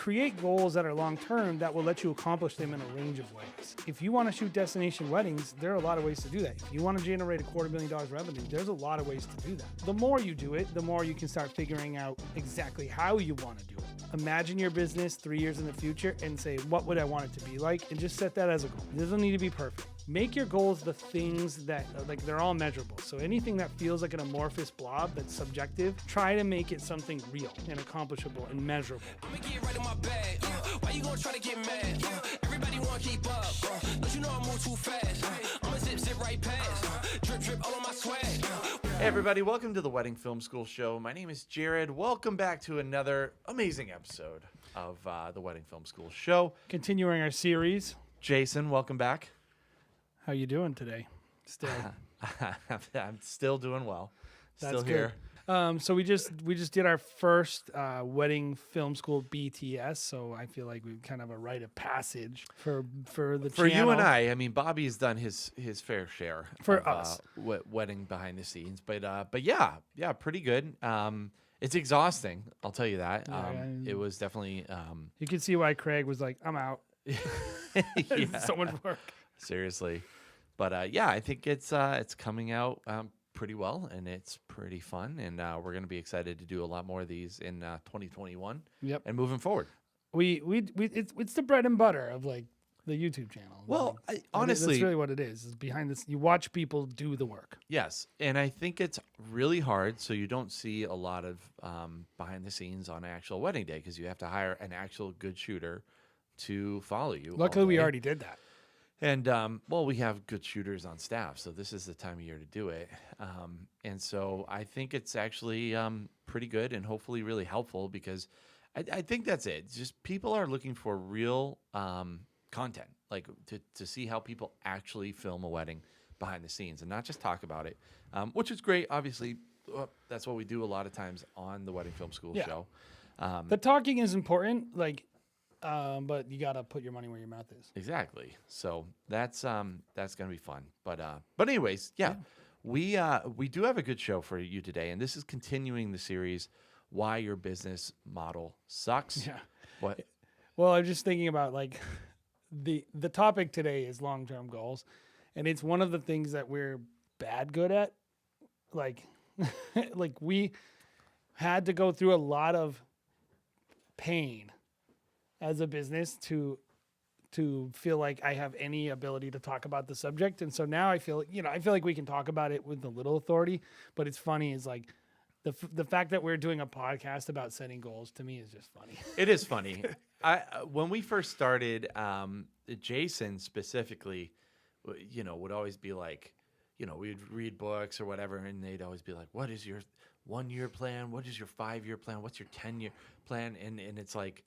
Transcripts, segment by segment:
create goals that are long-term that will let you accomplish them in a range of ways. If you want to shoot destination weddings, there are a lot of ways to do that. If you want to generate $250,000 revenue, there's a lot of ways to do that. The more you do it, the more you can start figuring out exactly how you want to do it. Imagine your business 3 years in the future and say, what would I want it to be like? And just set that as a goal. It doesn't need to be perfect. Make your goals the things that, like, they're all measurable. So anything that feels like an amorphous blob that's subjective, try to make it something real and accomplishable and measurable. I'ma get right in my bag. Why you gonna try to get mad? Everybody wanna keep up. Don't you know I move too fast? I'ma zip right past. Drip all on my swag. Hey everybody, welcome to the Wedding Film School Show. My name is Jared. Welcome back to another amazing episode of the Wedding Film School Show. Continuing our series. Jason, welcome back. How you doing today? Still. I'm still doing well. That's Still here. Good. So we just did our first wedding film school BTS. So I feel like we've kind of a rite of passage for the For channel. you and I mean, Bobby's done his fair share For of, us. Wedding behind the scenes, but yeah, pretty good. It's exhausting, I'll tell you that. It was definitely. You can see why Craig was like, "I'm out." Yeah. So much work. Seriously, but yeah, I think it's coming out pretty well, and it's pretty fun, and we're going to be excited to do a lot more of these in 2021. Yep. And moving forward. It's the bread and butter of like the YouTube channel. Well, Like, honestly, that's really what it is. Is behind this, you watch people do the work. yes, and I think it's really hard, so you don't see a lot of behind the scenes on an actual wedding day because you have to hire an actual good shooter to follow you. Luckily, all we day. already did that. And, well, we have good shooters on staff, so this is the time of year to do it. And so I think it's actually pretty good and hopefully really helpful because I think that's it. It's just people are looking for real content, like to see how people actually film a wedding behind the scenes and not just talk about it, which is great. Obviously, that's what we do a lot of times on the Wedding Film School show. The talking is important, but you got to put your money where your mouth is. Exactly. So that's gonna be fun. But anyways, yeah. We do have a good show for you today, and this is continuing the series Why Your Business Model Sucks. Yeah. What? Well, I'm just thinking about like the topic today is long-term goals, and it's one of the things that we're good at. Like, like we had to go through a lot of pain as a business to feel like I have any ability to talk about the subject. And so now I feel like we can talk about it with a little authority, but it's funny is like the fact that we're doing a podcast about setting goals to me is just funny. It is funny. When we first started, Jason specifically, would always be like, we'd read books or whatever, and they'd always be like, what is your 1-year plan? What is your 5-year plan? What's your 10-year plan? And it's like,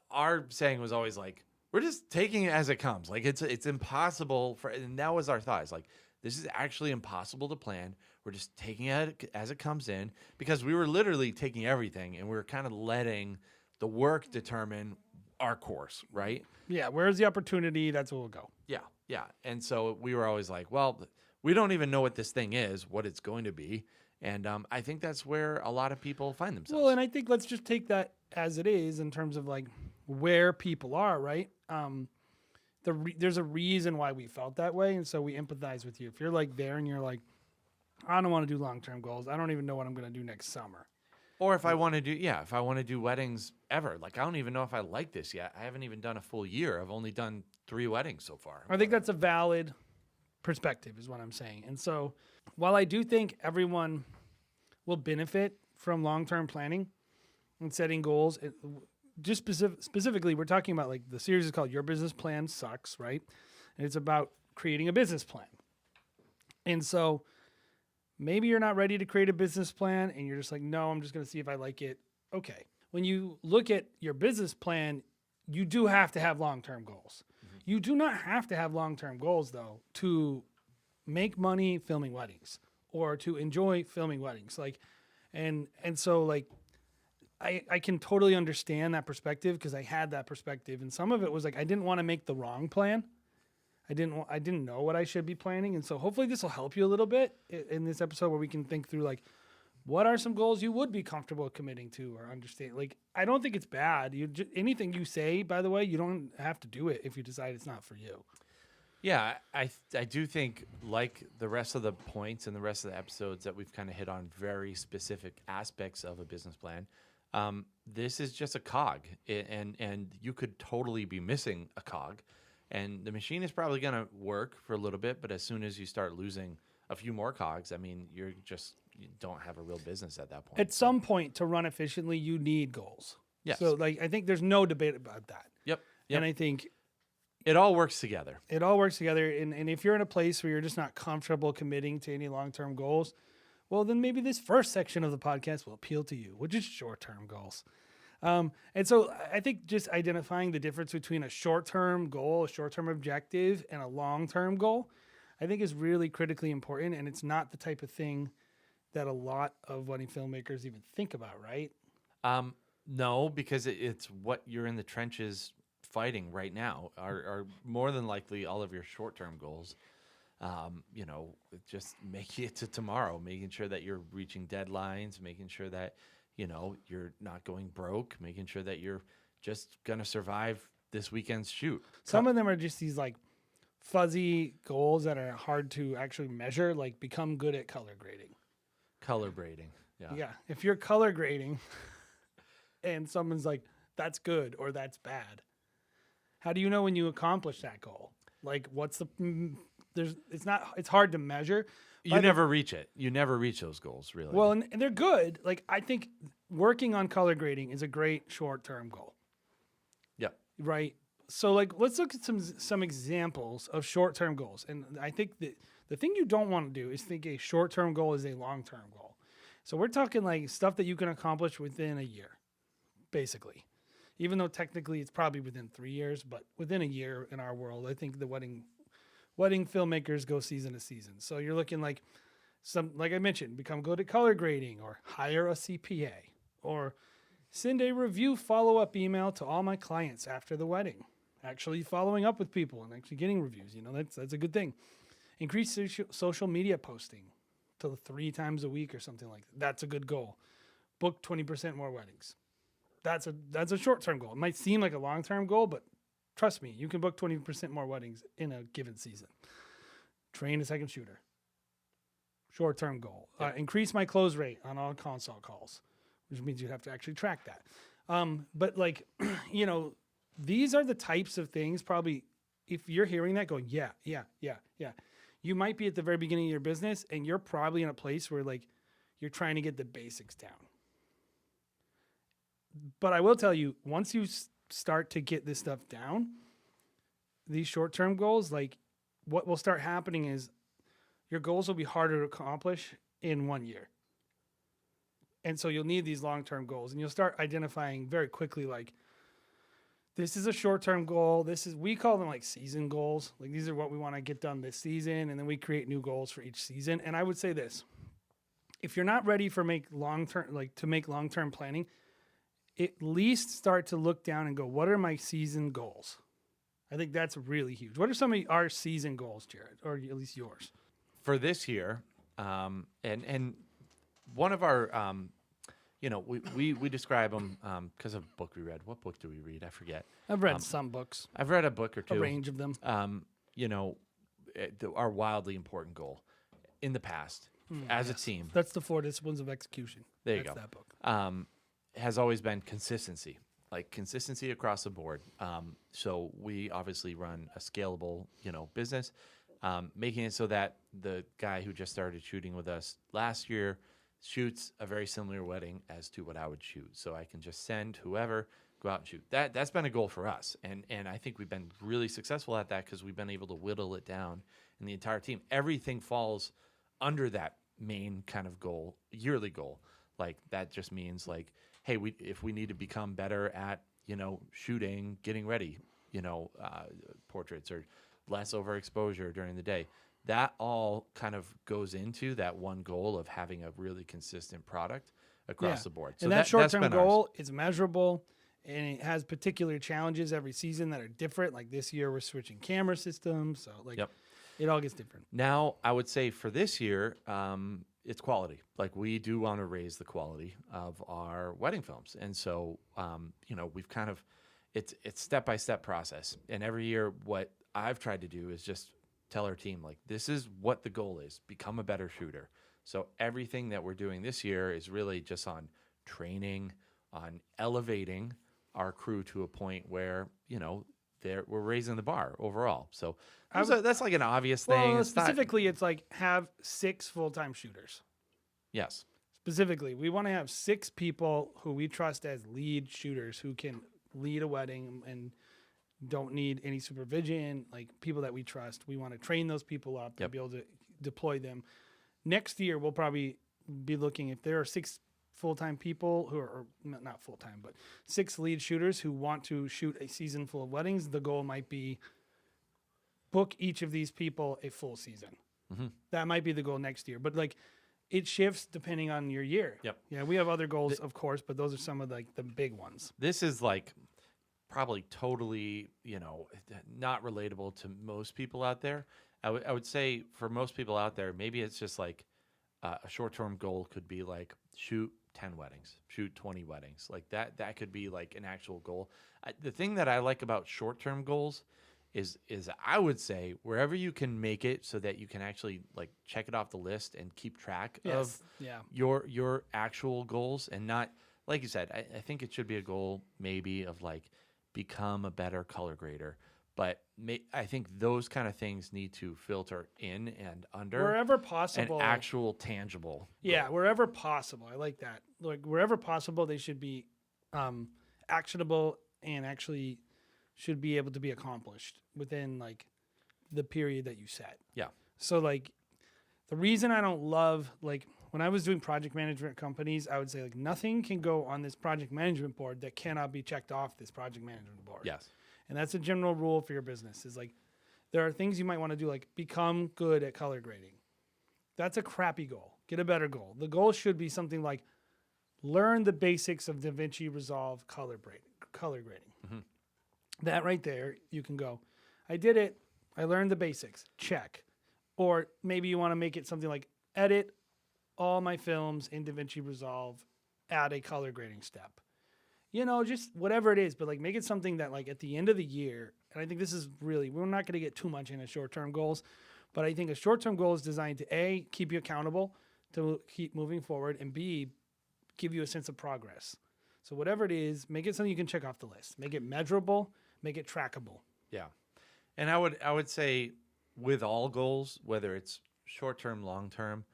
our saying was always like, we're just taking it as it comes. Like it's impossible and that was our thought. It's like, this is actually impossible to plan. We're just taking it as it comes in because we were literally taking everything and we were kind of letting the work determine our course, right? Yeah. Where's the opportunity? That's where we'll go. Yeah. Yeah. And so we were always like, well, we don't even know what this thing is, what it's going to be. And I think that's where a lot of people find themselves. Well, and I think let's just take that as it is in terms of like where people are, right? There's a reason why we felt that way, and so we empathize with you. If you're like there and you're like, I don't want to do long-term goals. I don't even know what I'm going to do next summer. Or if I want to do weddings ever, like I don't even know if I like this yet. I haven't even done a full year. I've only done 3 weddings so far. I think that's a valid perspective is what I'm saying. And so while I do think everyone will benefit from long-term planning and setting goals, just specifically, we're talking about like the series is called Your Business Plan Sucks, right? And it's about creating a business plan. And so maybe you're not ready to create a business plan and you're just like, no, I'm just going to see if I like it. Okay. When you look at your business plan, you do have to have long-term goals. Mm-hmm. You do not have to have long-term goals though to make money filming weddings or to enjoy filming weddings. Like, and so like, I can totally understand that perspective because I had that perspective, and some of it was like I didn't want to make the wrong plan. I didn't know what I should be planning, and so hopefully this will help you a little bit in this episode where we can think through like what are some goals you would be comfortable committing to or understand? Like, I don't think it's bad. Anything you say, by the way, you don't have to do it if you decide it's not for you. Yeah, I do think, like the rest of the points and the rest of the episodes that we've kind of hit on very specific aspects of a business plan, this is just a cog, and you could totally be missing a cog, and the machine is probably going to work for a little bit, but as soon as you start losing a few more cogs, I mean, you don't have a real business at that point. At some point, to run efficiently, you need goals. Yes. So, like, I think there's no debate about that. Yep. And I think It all works together. it all works together. And if you're in a place where you're just not comfortable committing to any long-term goals, well, then maybe this first section of the podcast will appeal to you, which is short-term goals. And so I think just identifying the difference between a short-term goal, a short-term objective, and a long-term goal, I think is really critically important. And it's not the type of thing that a lot of wedding filmmakers even think about, right? No, because it's what you're in the trenches fighting right now are more than likely all of your short-term goals. Just making it to tomorrow, making sure that you're reaching deadlines, making sure that, you're not going broke, making sure that you're just going to survive this weekend's shoot. Some of them are just these like fuzzy goals that are hard to actually measure, like become good at color grading. Color braiding. Yeah. Yeah. If you're color grading and someone's like, that's good or that's bad, how do you know when you accomplish that goal? Like, what's it's hard to measure. You never reach it. You never reach those goals, really. Well, and they're good. Like, I think working on color grading is a great short-term goal. Yep. Right. So, like, let's look at some examples of short-term goals. And I think that the thing you don't want to do is think a short-term goal is a long-term goal. So we're talking like stuff that you can accomplish within a year, basically. Even though technically it's probably within 3 years, but within a year in our world, I think the wedding filmmakers go season to season. So you're looking like like I mentioned, become good at color grading, or hire a CPA, or send a review follow-up email to all my clients after the wedding. Actually following up with people and actually getting reviews, that's a good thing. Increase social media posting to 3 times a week or something like that. That's a good goal. Book 20% more weddings. That's a short-term goal. It might seem like a long-term goal, but trust me, you can book 20% more weddings in a given season. Train a second shooter. Short-term goal. Increase my close rate on all consult calls, which means you have to actually track that. But like, these are the types of things probably, if you're hearing that going, yeah, you might be at the very beginning of your business and you're probably in a place where like you're trying to get the basics down. But I will tell you, once you start to get this stuff down, these short-term goals, like what will start happening is your goals will be harder to accomplish in 1 year. And so you'll need these long-term goals, and you'll start identifying very quickly, like, this is a short-term goal. We call them like season goals. Like, these are what we want to get done this season. And then we create new goals for each season. And I would say this, if you're not ready to make long-term planning, at least start to look down and go, what are my season goals? I think that's really huge. What are some of our season goals, Jared, or at least yours? For this year, and one of our, we describe them because of a book we read. What book do we read? I forget. I've read some books. I've read a book or two. A range of them. Our wildly important goal in the past as a team. That's the 4 Disciplines of Execution. There you That's go. That book. Has always been consistency, like consistency across the board. So we obviously run a scalable, business, making it so that the guy who just started shooting with us last year shoots a very similar wedding as to what I would shoot. So I can just send whoever, go out and shoot. That's been a goal for us. And I think we've been really successful at that because we've been able to whittle it down in the entire team. Everything falls under that main kind of goal, yearly goal. Like that just means like, hey, if we need to become better at, shooting, getting ready, portraits, or less overexposure during the day, that all kind of goes into that one goal of having a really consistent product across the board. So and that short-term goal is measurable, and it has particular challenges every season that are different. Like this year, we're switching camera systems, so it all gets different. Now, I would say for this year, it's quality. Like we do want to raise the quality of our wedding films. And so, we've kind of, it's step-by-step process. And every year what I've tried to do is just tell our team, like, this is what the goal is, become a better shooter. So everything that we're doing this year is really just on training, on elevating our crew to a point where, we're raising the bar overall. So that's like an obvious thing. Well, It's not- specifically, it's like have 6 full-time shooters. yes. Specifically, we want to have 6 people who we trust as lead shooters who can lead a wedding and don't need any supervision, like people that we trust. We want to train those people up to be able to deploy them. Next year, we'll probably be looking if there are 6 full-time people who are not full-time, but 6 lead shooters who want to shoot a season full of weddings. The goal might be book each of these people a full season. That might be the goal next year, but like it shifts depending on your year. Yep. Yeah, we have other goals, of course, but those are some of like the big ones. This is like probably totally, not relatable to most people out there. I would say for most people out there, maybe it's just like a short-term goal could be like shoot 10 weddings, shoot 20 weddings. Like that could be like an actual goal. The thing that I like about short-term goals is I would say wherever you can make it so that you can actually like check it off the list and keep track of your actual goals, and not, like you said, I think it should be a goal maybe of like become a better color grader. But I think those kind of things need to filter in and under Wherever possible. an actual tangible Yeah, goal. wherever possible. I like that. Like wherever possible, they should be actionable and actually should be able to be accomplished within like the period that you set. Yeah. So like the reason I don't love, like when I was doing project management companies, I would say like nothing can go on this project management board that cannot be checked off this project management board. Yes. And that's a general rule for your business is like there are things you might want to do, like become good at color grading. That's a crappy goal. Get a better goal. The goal should be something like learn the basics of DaVinci Resolve color grading. That right there, you can go, I did it. I learned the basics. Check. Or maybe you want to make it something like edit all my films in DaVinci Resolve, add a color grading step. Just whatever it is, but like make it something that like at the end of the year, and I think this is really, we're not going to get too much into short-term goals, but I think a short-term goal is designed to A, keep you accountable to keep moving forward, and B, give you a sense of progress. So whatever it is, make it something you can check off the list. Make it measurable, make it trackable. Yeah. And I would say with all goals, whether it's short-term, long-term,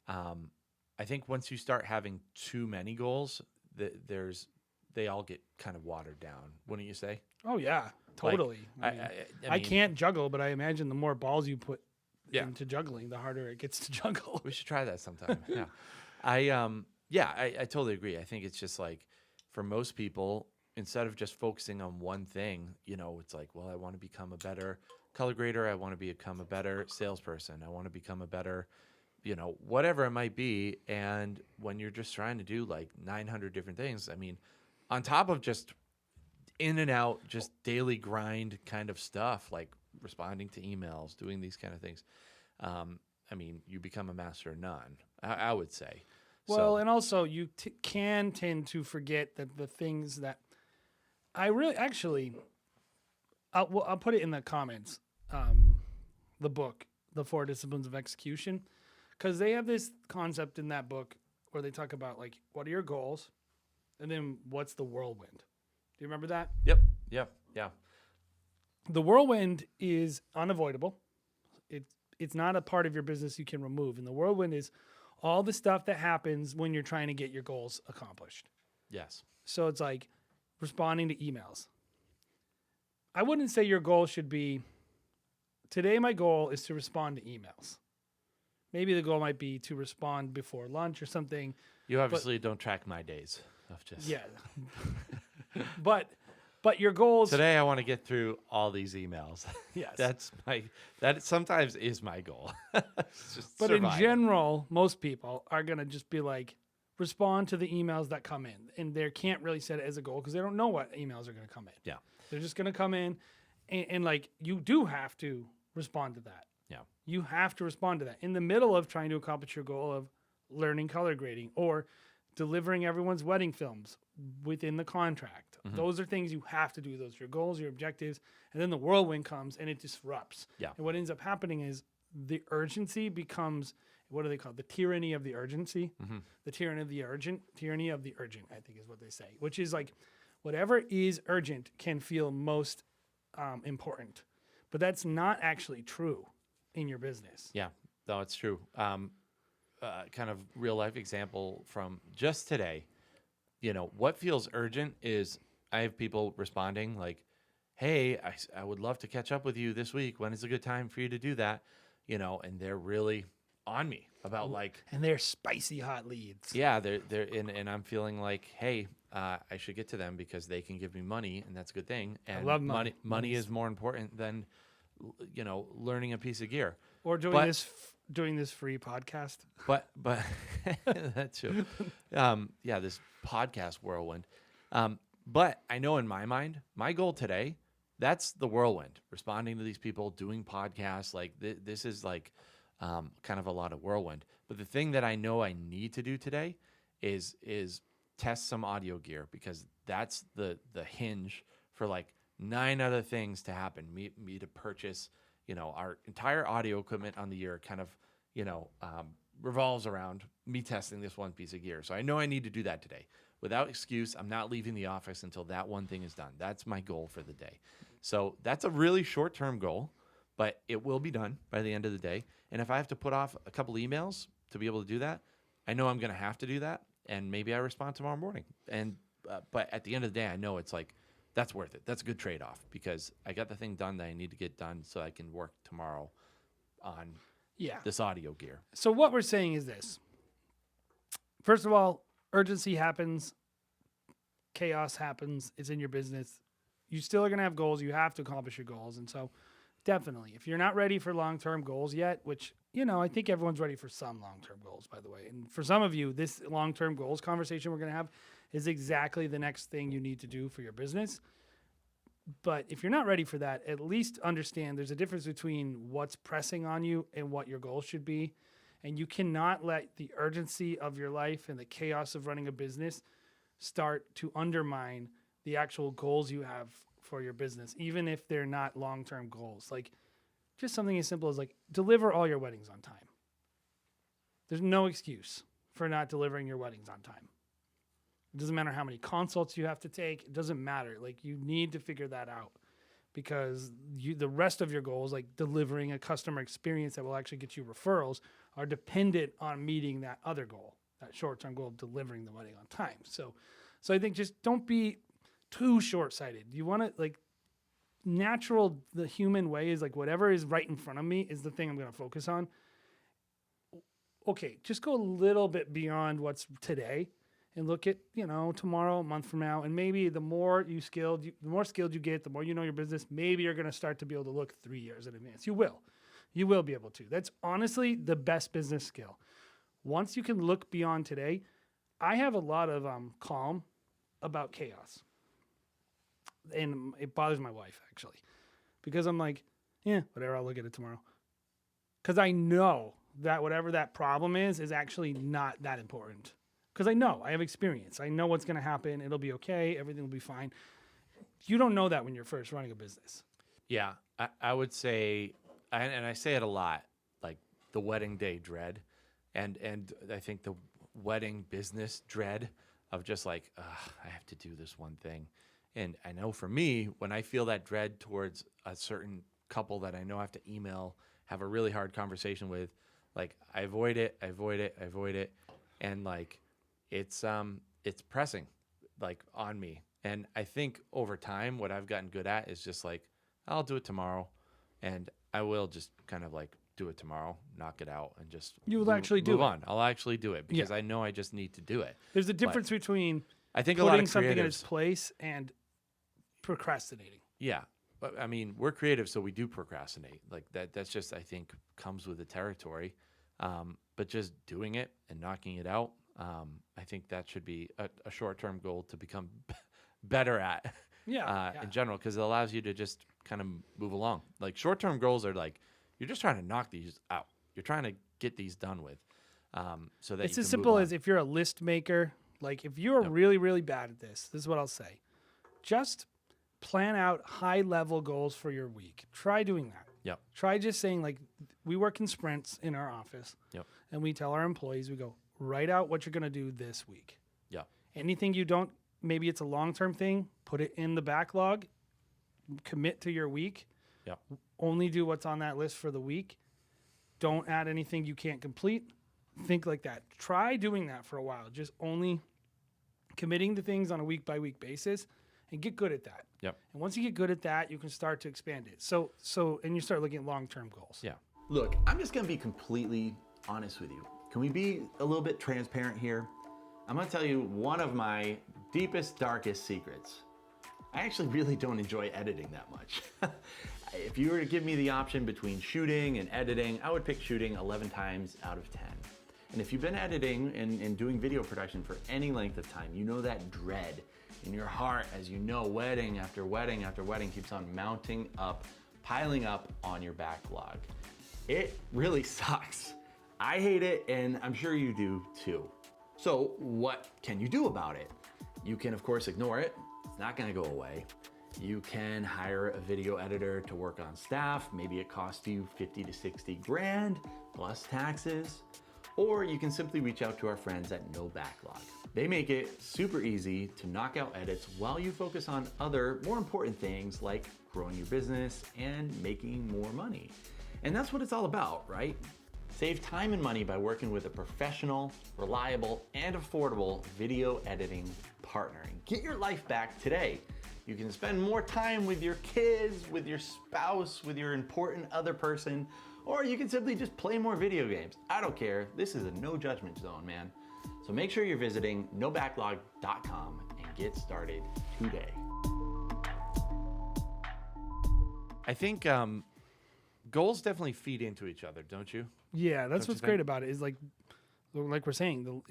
I think once you start having too many goals, they all get kind of watered down, wouldn't you say? Oh yeah, totally. Like, I can't juggle, but I imagine the more balls you put Yeah. into juggling, the harder it gets to juggle. We should try that sometime. Yeah. I totally agree. I think it's just like for most people, instead of just focusing on one thing, it's like, well, I want to become a better color grader. I want to become a better salesperson. I want to become a better, whatever it might be. And when you're just trying to do like 900 different things, I mean, on top of just in and out, just daily grind kind of stuff, like responding to emails, doing these kind of things. I mean, you become a master of none, I would say. Well, and also you can tend to forget that the things that I really actually, I'll put it in the comments, the book, The 4 Disciplines of Execution, because they have this concept in that book where they talk about like, what are your goals? And then what's the whirlwind? Do you remember that? Yep. Yeah. The whirlwind is unavoidable. It's not a part of your business you can remove. And the whirlwind is all the stuff that happens when you're trying to get your goals accomplished. Yes. So it's like responding to emails. I wouldn't say your goal should be, today my goal is to respond to emails. Maybe the goal might be to respond before lunch or something. You obviously don't track my days of just. Yeah. But your goals. Today I want to get through all these emails. Yes. That sometimes is my goal. It's just But survive. in general, most people are going to just be like, respond to the emails that come in. And they can't really set it as a goal because they don't know what emails are going to come in. Yeah. They're just going to come in. And like, you do have to respond to that. Yeah. You have to respond to that in the middle of trying to accomplish your goal of learning color grading or delivering everyone's wedding films within the contract. Those are things you have to do. Those are your goals, your objectives. And then the whirlwind comes and it disrupts. Yeah. And what ends up happening is the urgency becomes, what do they call it? The tyranny of the urgency. The tyranny of the urgent. Tyranny of the urgent, I think is what they say. Which is like whatever is urgent can feel most important. But that's not actually true in your business. Yeah, no, it's true. Kind of real life example from just today. You know, what feels urgent is I have people responding like, hey, I would love to catch up with you this week. When is a good time for you to do that? You know, and they're really on me about like, And they're spicy hot leads. yeah, they're and I'm feeling like, hey, I should get to them because they can give me money, and that's a good thing. And love money. Money is more important than, you know, learning a piece of gear. Or doing But- doing this free podcast. But that too. Yeah, this podcast whirlwind. But I know in my mind, my goal today, that's the whirlwind. Responding to these people, doing podcasts, like this is like kind of a lot of whirlwind. But the thing that I know I need to do today is test some audio gear, because that's the hinge for like 9 other things to happen. Me to purchase, you know, our entire audio equipment on the year kind of, you know, revolves around me testing this one piece of gear. So I know I need to do that today. Without excuse, I'm not leaving the office until that one thing is done. That's my goal for the day. So that's a really short-term goal, but it will be done by the end of the day. And if I have to put off a couple emails to be able to do that, I know I'm going to have to do that. And maybe I respond tomorrow morning. And but at the end of the day, I know it's like, that's worth it. That's a good trade-off, because I got the thing done that I need to get done so I can work tomorrow on this audio gear. So what we're saying is this. First of all, urgency happens. Chaos happens. It's in your business. You still are going to have goals. You have to accomplish your goals. And so definitely, if you're not ready for long-term goals yet, which, you know, I think everyone's ready for some long-term goals, by the way. And for some of you, this long-term goals conversation we're going to have is exactly the next thing you need to do for your business. But if you're not ready for that, at least understand there's a difference between what's pressing on you and what your goals should be. And you cannot let the urgency of your life and the chaos of running a business start to undermine the actual goals you have for your business, even if they're not long-term goals. Like just something as simple as like deliver all your weddings on time. There's no excuse for not delivering your weddings on time. It doesn't matter how many consults you have to take. It doesn't matter. Like you need to figure that out, because the rest of your goals, like delivering a customer experience that will actually get you referrals, are dependent on meeting that other goal, that short-term goal of delivering the wedding on time. So I think just don't be too short-sighted. You want to like the human way is like whatever is right in front of me is the thing I'm going to focus on. Okay, just go a little bit beyond what's today and look at, you know, tomorrow, a month from now. And maybe the more skilled you get, the more you know your business, maybe you're going to start to be able to look 3 years in advance. You will be able to. That's honestly the best business skill. Once you can look beyond today, I have a lot of calm about chaos. And it bothers my wife, actually, because I'm like, yeah, whatever, I'll look at it tomorrow. Because I know that whatever that problem is actually not that important. Because I know, I have experience. I know what's going to happen. It'll be okay. Everything will be fine. You don't know that when you're first running a business. Yeah, I would say, and I say it a lot, like the wedding day dread, and I think the wedding business dread of just like, I have to do this one thing. And I know for me, when I feel that dread towards a certain couple that I know I have to email, have a really hard conversation with, like I avoid it. And like, it's pressing like on me. And I think over time, what I've gotten good at is just like, I'll do it tomorrow, and I will just kind of like do it tomorrow, knock it out, and just You'll actually do move it. on. I'll actually do it because Yeah. I know I just need to do it. There's a difference between I think a lot putting of something in its creatives, place and procrastinating. yeah. But I mean, we're creative, so we do procrastinate. Like that's just, I think, comes with the territory. But just doing it and knocking it out, I think that should be a short-term goal to become better at. Yeah. In general, because it allows you to just kind of move along. Like short-term goals are like, you're just trying to knock these out. You're trying to get these done with. so that It's you as can move simple on. as if you're a list maker, like if you're really, really bad at this is what I'll say. Just plan out high level goals for your week. Try doing that. Yep. Try just saying, like, we work in sprints in our office. Yep. And we tell our employees, we go, write out what you're going to do this week. Yep. Anything you don't, maybe it's a long-term thing, put it in the backlog, commit to your week. Yep. Only do what's on that list for the week. Don't add anything you can't complete. Think like that. Try doing that for a while. Just only committing to things on a week-by-week basis and get good at that. Yep. And once you get good at that, you can start to expand it. And you start looking at long-term goals. Yeah. Look, I'm just gonna be completely honest with you. Can we be a little bit transparent here? I'm gonna tell you one of my deepest, darkest secrets. I actually really don't enjoy editing that much. If you were to give me the option between shooting and editing, I would pick shooting 11 times out of 10. And if you've been editing and doing video production for any length of time, you know that dread in your heart as you know wedding after wedding after wedding keeps on mounting up, piling up on your backlog. It really sucks. I hate it, and I'm sure you do too. So what can you do about it? You can, of course, ignore it. It's not gonna go away. You can hire a video editor to work on staff. Maybe it costs you 50 to 60 grand plus taxes. Or you can simply reach out to our friends at No Backlog. They make it super easy to knock out edits while you focus on other more important things like growing your business and making more money. And that's what it's all about, right? Save time and money by working with a professional, reliable, and affordable video editing partner. And get your life back today. You can spend more time with your kids, with your spouse, with your important other person, or you can simply just play more video games. I don't care. This is a no judgment zone, man. So make sure you're visiting nobacklog.com and get started today. I think goals definitely feed into each other, don't you? Yeah, that's Don't you what's great think? about it is like we're saying,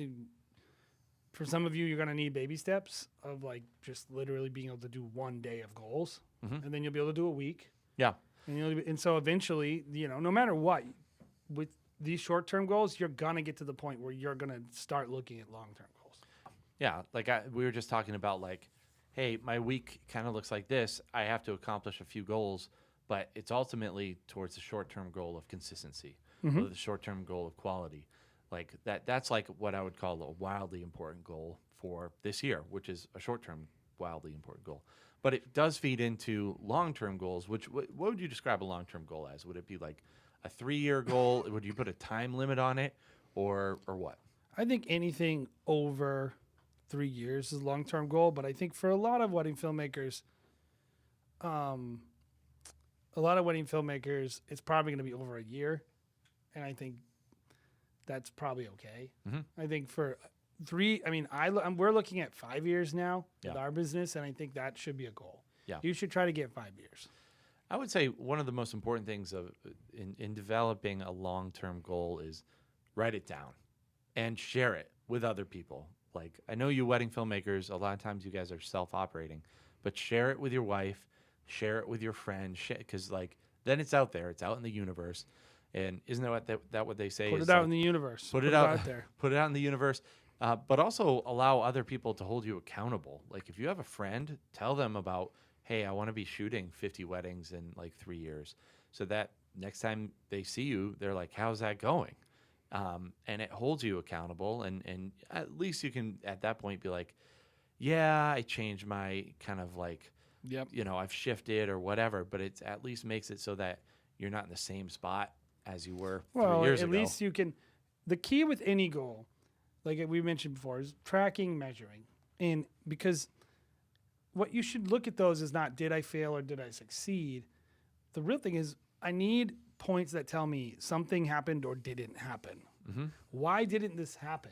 for some of you, you're going to need baby steps of like just literally being able to do one day of goals, and then you'll be able to do a week. Yeah. And so eventually, no matter what, with these short-term goals, you're going to get to the point where you're going to start looking at long-term goals. Yeah, like we were just talking about, like, hey, my week kind of looks like this. I have to accomplish a few goals, but it's ultimately towards the short-term goal of consistency, or the short-term goal of quality. Like that's like what I would call a wildly important goal for this year, which is a short-term wildly important goal. But it does feed into long-term goals, which what would you describe a long-term goal as? Would it be like a 3-year goal? Would you put a time limit on it, or what? I think anything over 3 years is a long-term goal, but I think for a lot of wedding filmmakers, it's probably going to be over a year, and I think that's probably okay. I think for 3, we're looking at 5 years now with our business, and I think that should be a goal. Yeah. You should try to get 5 years. I would say one of the most important things in developing a long-term goal is write it down and share it with other people. Like, I know you wedding filmmakers, a lot of times you guys are self-operating, but share it with your wife, share it with your friend, because like then it's out there, it's out in the universe. And isn't that what they say? Put is it out like, in the universe. Put it out there. Put it out in the universe. But also allow other people to hold you accountable. Like if you have a friend, tell them about, hey, I want to be shooting 50 weddings in like 3 years. So that next time they see you, they're like, how's that going? And it holds you accountable. And at least you can, at that point, be like, yeah, I changed my kind of like, Yep. I've shifted or whatever. But it at least makes it so that you're not in the same spot as you were 3 years ago. At least you can. The key with any goal, like we mentioned before, is tracking, measuring. And because what you should look at those is not did I fail or did I succeed? The real thing is I need points that tell me something happened or didn't happen. Why didn't this happen?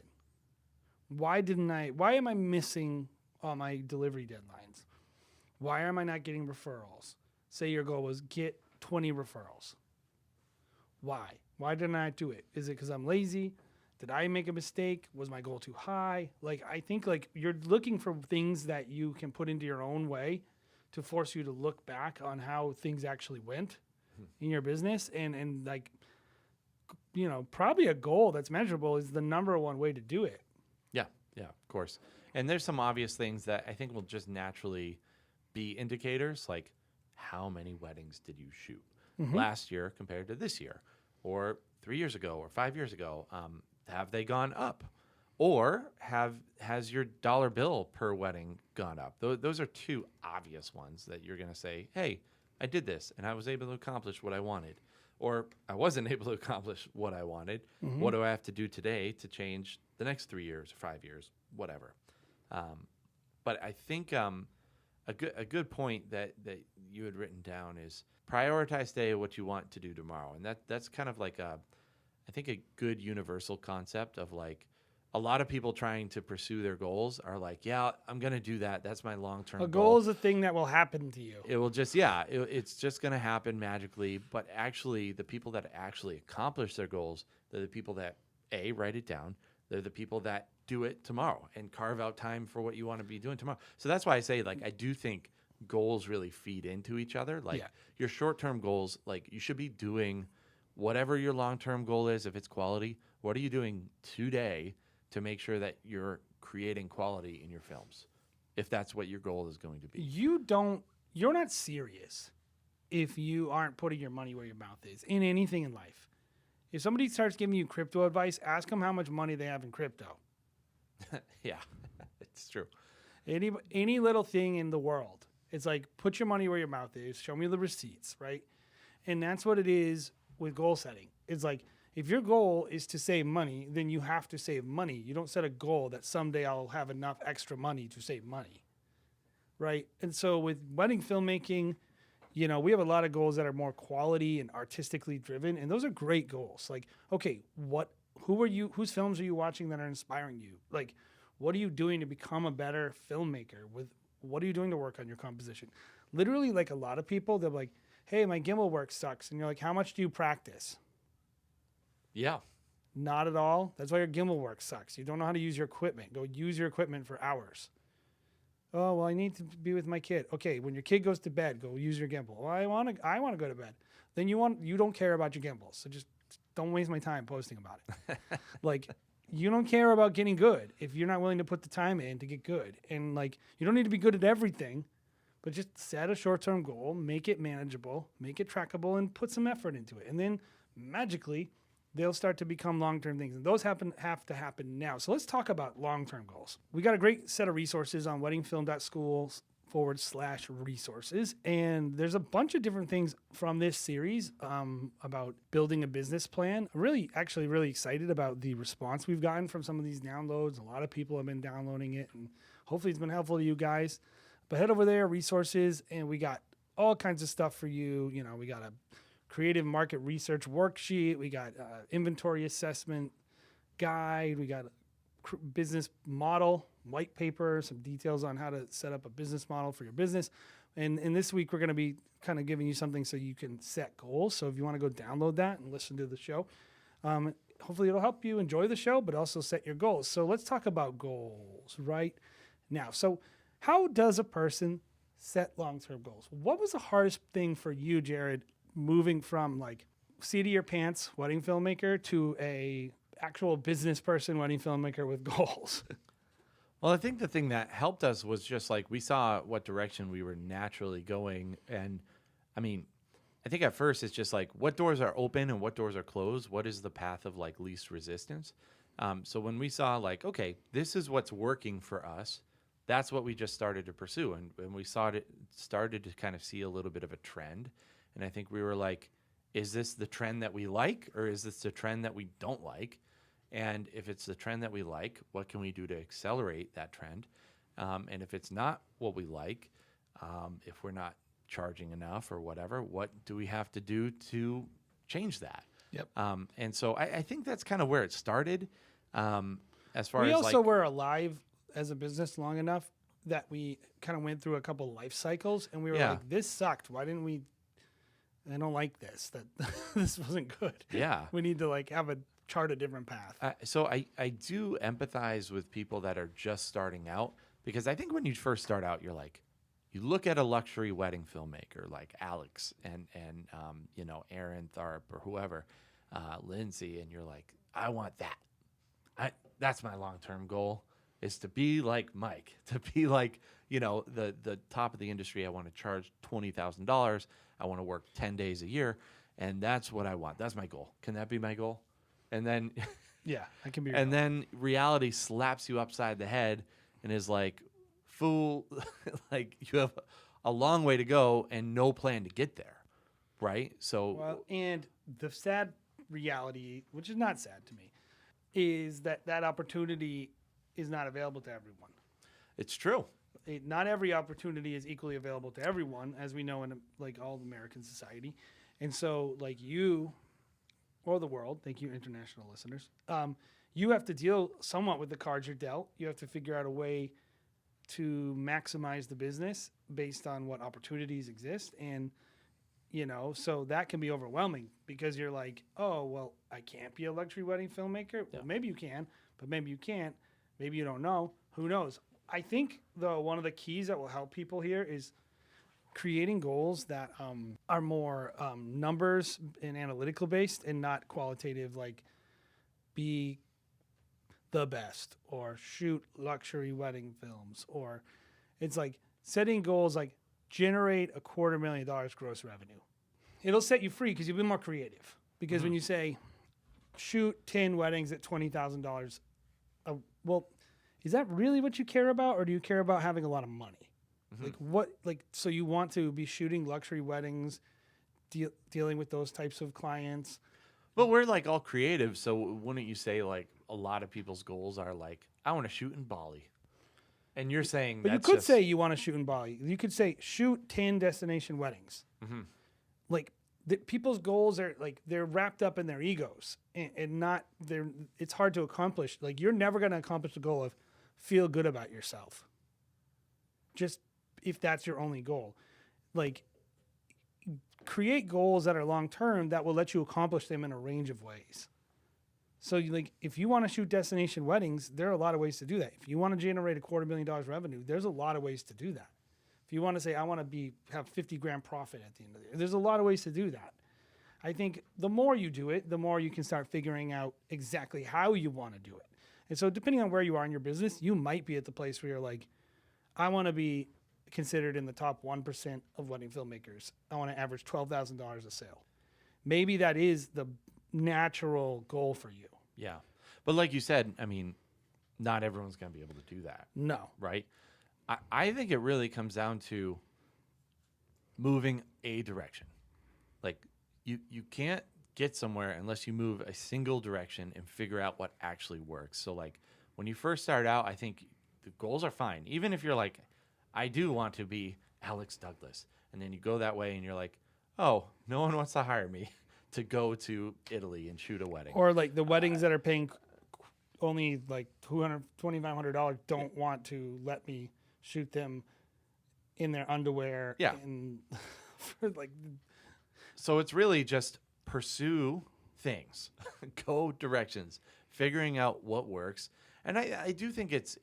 Why am I missing all my delivery deadlines? Why am I not getting referrals? Say your goal was get 20 referrals. Why? Why didn't I do it? Is it because I'm lazy? Did I make a mistake? Was my goal too high? Like, I think like you're looking for things that you can put into your own way to force you to look back on how things actually went in your business and like, probably a goal that's measurable is the number one way to do it. Yeah, of course. And there's some obvious things that I think will just naturally be indicators, like how many weddings did you shoot last year compared to this year, or 3 years ago, or 5 years ago? Have they gone up, or has your dollar bill per wedding gone up? Those are two obvious ones that you're going to say, hey, I did this and I was able to accomplish what I wanted, or I wasn't able to accomplish what I wanted. What do I have to do today to change the next 3 years or 5 years, whatever? But I think a good point that you had written down is prioritize today what you want to do tomorrow, and that's kind of like I think a good universal concept of like a lot of people trying to pursue their goals are like, yeah, I'm gonna do that. That's my long-term A goal. goal is a thing that will happen to you. It will just, it's just going to happen magically. But actually, the people that actually accomplish their goals, they're the people that, A, write it down. They're the people that do it tomorrow and carve out time for what you want to be doing tomorrow. So that's why I say, like, I do think goals really feed into each other. Like, your short-term goals, like, you should be doing whatever your long-term goal is. If it's quality, what are you doing today to make sure that you're creating quality in your films, if that's what your goal is going to be? You're not serious if you aren't putting your money where your mouth is in anything in life. If somebody starts giving you crypto advice, ask them how much money they have in crypto. Yeah, it's true. Any little thing in the world, it's like, put your money where your mouth is. Show me the receipts, right? And that's what it is with goal setting. It's like, if your goal is to save money, then you have to save money. You don't set a goal that someday I'll have enough extra money to save money, right? And so with wedding filmmaking, we have a lot of goals that are more quality and artistically driven, and those are great goals. Like, okay, whose films are you watching that are inspiring you? Like, what are you doing to become a better filmmaker? What are you doing to work on your composition? Literally, like, a lot of people, they're like, hey, my gimbal work sucks. And you're like, how much do you practice? Yeah. Not at all. That's why your gimbal work sucks. You don't know how to use your equipment. Go use your equipment for hours. Oh, well, I need to be with my kid. Okay, when your kid goes to bed, go use your gimbal. Well, I want to go to bed. Then you don't care about your gimbal. So just don't waste my time posting about it. Like, you don't care about getting good if you're not willing to put the time in to get good. And like, you don't need to be good at everything, but just set a short-term goal, make it manageable, make it trackable, and put some effort into it. And then magically, they'll start to become long-term things. And those have to happen now. So let's talk about long-term goals. We got a great set of resources on weddingfilm.school/resources. And there's a bunch of different things from this series about building a business plan. I'm really excited about the response we've gotten from some of these downloads. A lot of people have been downloading it, and hopefully it's been helpful to you guys. But head over there, resources, and we got all kinds of stuff for you. We got a creative market research worksheet. We got inventory assessment guide. We got a business model white paper, some details on how to set up a business model for your business. And this week, we're going to be kind of giving you something so you can set goals. So if you want to go download that and listen to the show, hopefully it'll help you enjoy the show, but also set your goals. So let's talk about goals right now. So how does a person set long-term goals? What was the hardest thing for you, Jared, moving from like seat of your pants wedding filmmaker to a actual business person wedding filmmaker with goals? Well, I think the thing that helped us was just like we saw what direction we were naturally going. And I mean, I think at first it's just like what doors are open and what doors are closed. What is the path of like least resistance? So when we saw like, okay, this is what's working for us, that's what we just started to pursue. And we started to kind of see a little bit of a trend. And I think we were like, is this the trend that we like, or is this the trend that we don't like? And if it's the trend that we like, what can we do to accelerate that trend? And if it's not what we like, if we're not charging enough or whatever, what do we have to do to change that? Yep. And so I think that's kind of where it started. As far we as also like, were alive as a business long enough that we kind of went through a couple life cycles, and we were like, this sucked. Why didn't we? I don't like this. That this wasn't good. Yeah. We need to like chart a different path. So I do empathize with people that are just starting out, because I think when you first start out, you're like, you look at a luxury wedding filmmaker like Alex and Aaron Tharp or whoever, Lindsay, and you're like, I want that. That's my long-term goal, is to be like Mike, to be like, the top of the industry. I want to charge $20,000. I want to work 10 days a year. And that's what I want. That's my goal. Can that be my goal? And then, Yeah, that can be. and then reality slaps you upside the head and is like, fool, like you have a long way to go and no plan to get there. Right. So, Well, and the sad reality, which is not sad to me, is that opportunity is not available to everyone. it's true. Not every opportunity is equally available to everyone, as we know in like all American society. And so, like you or the world, thank you, international listeners, you have to deal somewhat with the cards you're dealt. You have to figure out a way to maximize the business based on what opportunities exist. And, so that can be overwhelming because you're like, oh, well, I can't be a luxury wedding filmmaker. Well, maybe you can, but maybe you can't. Maybe you don't know. Who knows? I think, though, one of the keys that will help people here is creating goals that are more numbers and analytical based and not qualitative, like be the best or shoot luxury wedding films, or it's like setting goals like generate $250,000 gross revenue. It'll set you free because you'll be more creative. Because when you say shoot 10 weddings at $20,000, well, is that really what you care about, or do you care about having a lot of money? So you want to be shooting luxury weddings, dealing with those types of clients. But we're like all creative. So wouldn't you say like a lot of people's goals are like, I want to shoot in Bali. And you're saying But you that's could just, say you want to shoot in Bali. You could say shoot 10 destination weddings. Like people's goals are like they're wrapped up in their egos and not it's hard to accomplish. Like you're never going to accomplish the goal of feel good about yourself. Just if that's your only goal. Like create goals that are long term that will let you accomplish them in a range of ways. So if you want to shoot destination weddings, there are a lot of ways to do that. If you want to generate $250,000 revenue, there's a lot of ways to do that. If you want to say, I want to have 50 grand profit at the end of the year, there's a lot of ways to do that. I think the more you do it, the more you can start figuring out exactly how you want to do it. And so depending on where you are in your business, you might be at the place where you're like, I want to be considered in the top 1% of wedding filmmakers. I want to average $12,000 a sale. Maybe that is the natural goal for you. Yeah. But like you said, I mean, not everyone's going to be able to do that. No. Right? I think it really comes down to moving a direction. Like you can't get somewhere unless you move a single direction and figure out what actually works. So like when you first start out, I think the goals are fine. Even if you're like, I do want to be Alex Douglas. And then you go that way and you're like, oh, no one wants to hire me to go to Italy and shoot a wedding. Or like the weddings that are paying only like $200, $2,500 don't want to let me shoot them in their underwear. Yeah. And for like, so it's really just pursue things, go directions, figuring out what works. And I do think it's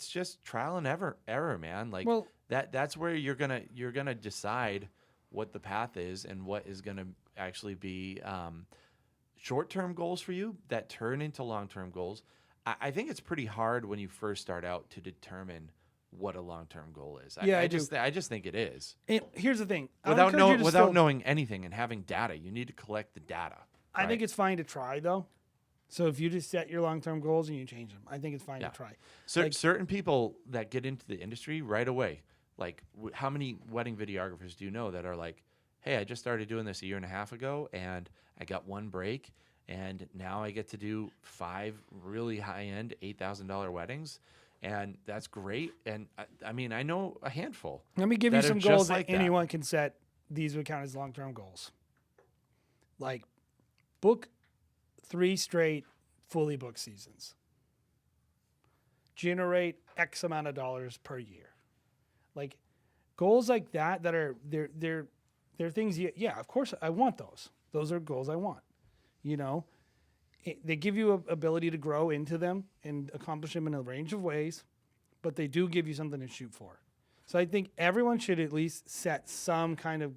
just trial and error, man. Like that's where you're gonna decide what the path is and what is gonna actually be short-term goals for you that turn into long-term goals. I think it's pretty hard when you first start out to determine what a long-term goal is. I just think it is. and here's the thing. Without knowing anything and having data, you need to collect the data. I think it's fine to try though. So if you just set your long-term goals and you change them, I think it's fine to try. So certain people that get into the industry right away, like how many wedding videographers do you know that are like, hey, I just started doing this a year and a half ago and I got one break and now I get to do 5 really high-end $8,000 weddings. And that's great. And I mean, I know a handful. Let me give you some goals like that anyone can set. These would count as long-term goals. Like book 3 straight fully booked seasons. Generate X amount of dollars per year. Like goals like that are they're things. Yeah, of course I want those. Those are goals I want. They give you ability to grow into them and accomplish them in a range of ways, but they do give you something to shoot for. So I think everyone should at least set some kind of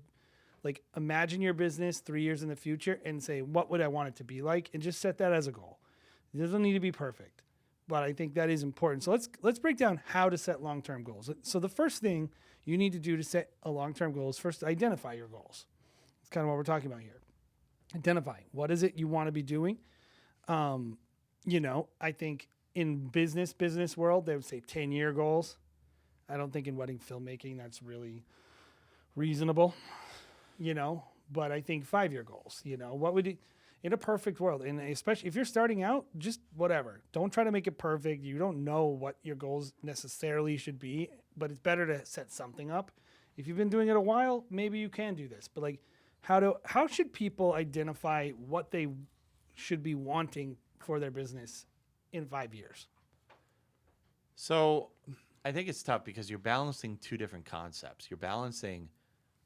Like imagine your business 3 years in the future and say, what would I want it to be like? And just set that as a goal. It doesn't need to be perfect, but I think that is important. So let's break down how to set long-term goals. So the first thing you need to do to set a long-term goal is first identify your goals. That's kind of what we're talking about here. Identify what is it you want to be doing. I think in business world, they would say 10-year goals. I don't think in wedding filmmaking that's really reasonable, but I think 5-year goals, what would you, in a perfect world, and especially if you're starting out, just whatever. Don't try to make it perfect. You don't know what your goals necessarily should be, but it's better to set something up. If you've been doing it a while, maybe you can do this, but like how should people identify what they should be wanting for their business in 5 years? So I think it's tough because you're balancing two different concepts. You're balancing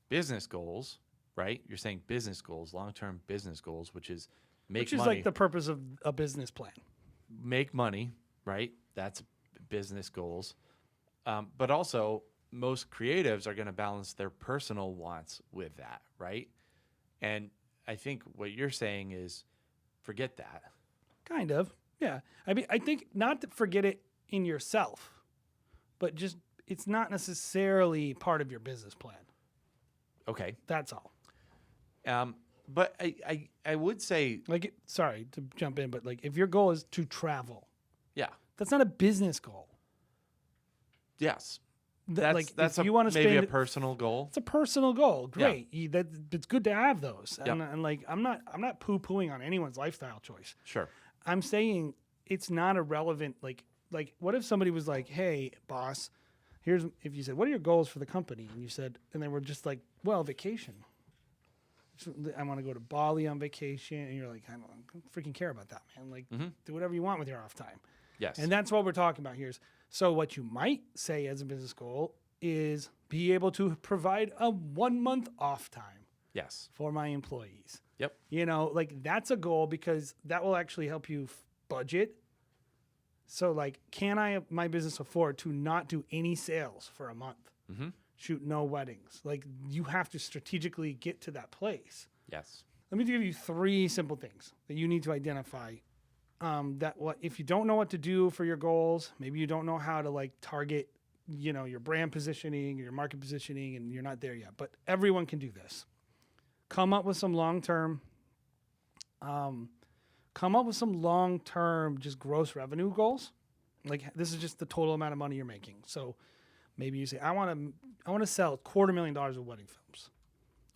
business goals, right? You're saying business goals, long-term business goals, which is Which money. is like the purpose of a business plan. Make money, right? That's business goals. But also, most creatives are going to balance their personal wants with that, right? And I think what you're saying is forget that. Kind of, yeah. I mean, I think not to forget it in yourself, but just it's not necessarily part of your business plan. Okay. That's all. But I would say, Like, sorry to jump in, but like if your goal is to travel, yeah, that's not a business goal. yes. Like, That's if you want to maybe a spend, personal goal. it's a personal goal. Great, it's good to have those. Yeah. And like I'm not poo-pooing on anyone's lifestyle choice. Sure. I'm saying it's not irrelevant. Like what if somebody was like, hey, boss, if you said, what are your goals for the company? And you said, and they were just like, well, vacation. I want to go to Bali on vacation. And you're like, I don't freaking care about that, man. Like, do whatever you want with your off time. Yes. And that's what we're talking about here. So what you might say as a business goal is be able to provide a 1 month off time Yes. for my employees. Yep. Like that's a goal because that will actually help you budget. So like, can my business afford to not do any sales for a month? Mm-hmm. Shoot no weddings. Like you have to strategically get to that place. Yes. Let me give you 3 simple things that you need to identify. If you don't know what to do for your goals, maybe you don't know how to like target, your brand positioning, your market positioning, and you're not there yet. But everyone can do this. Come up with some long-term just gross revenue goals. Like this is just the total amount of money you're making. So maybe you say, I want to sell $250,000 of wedding films.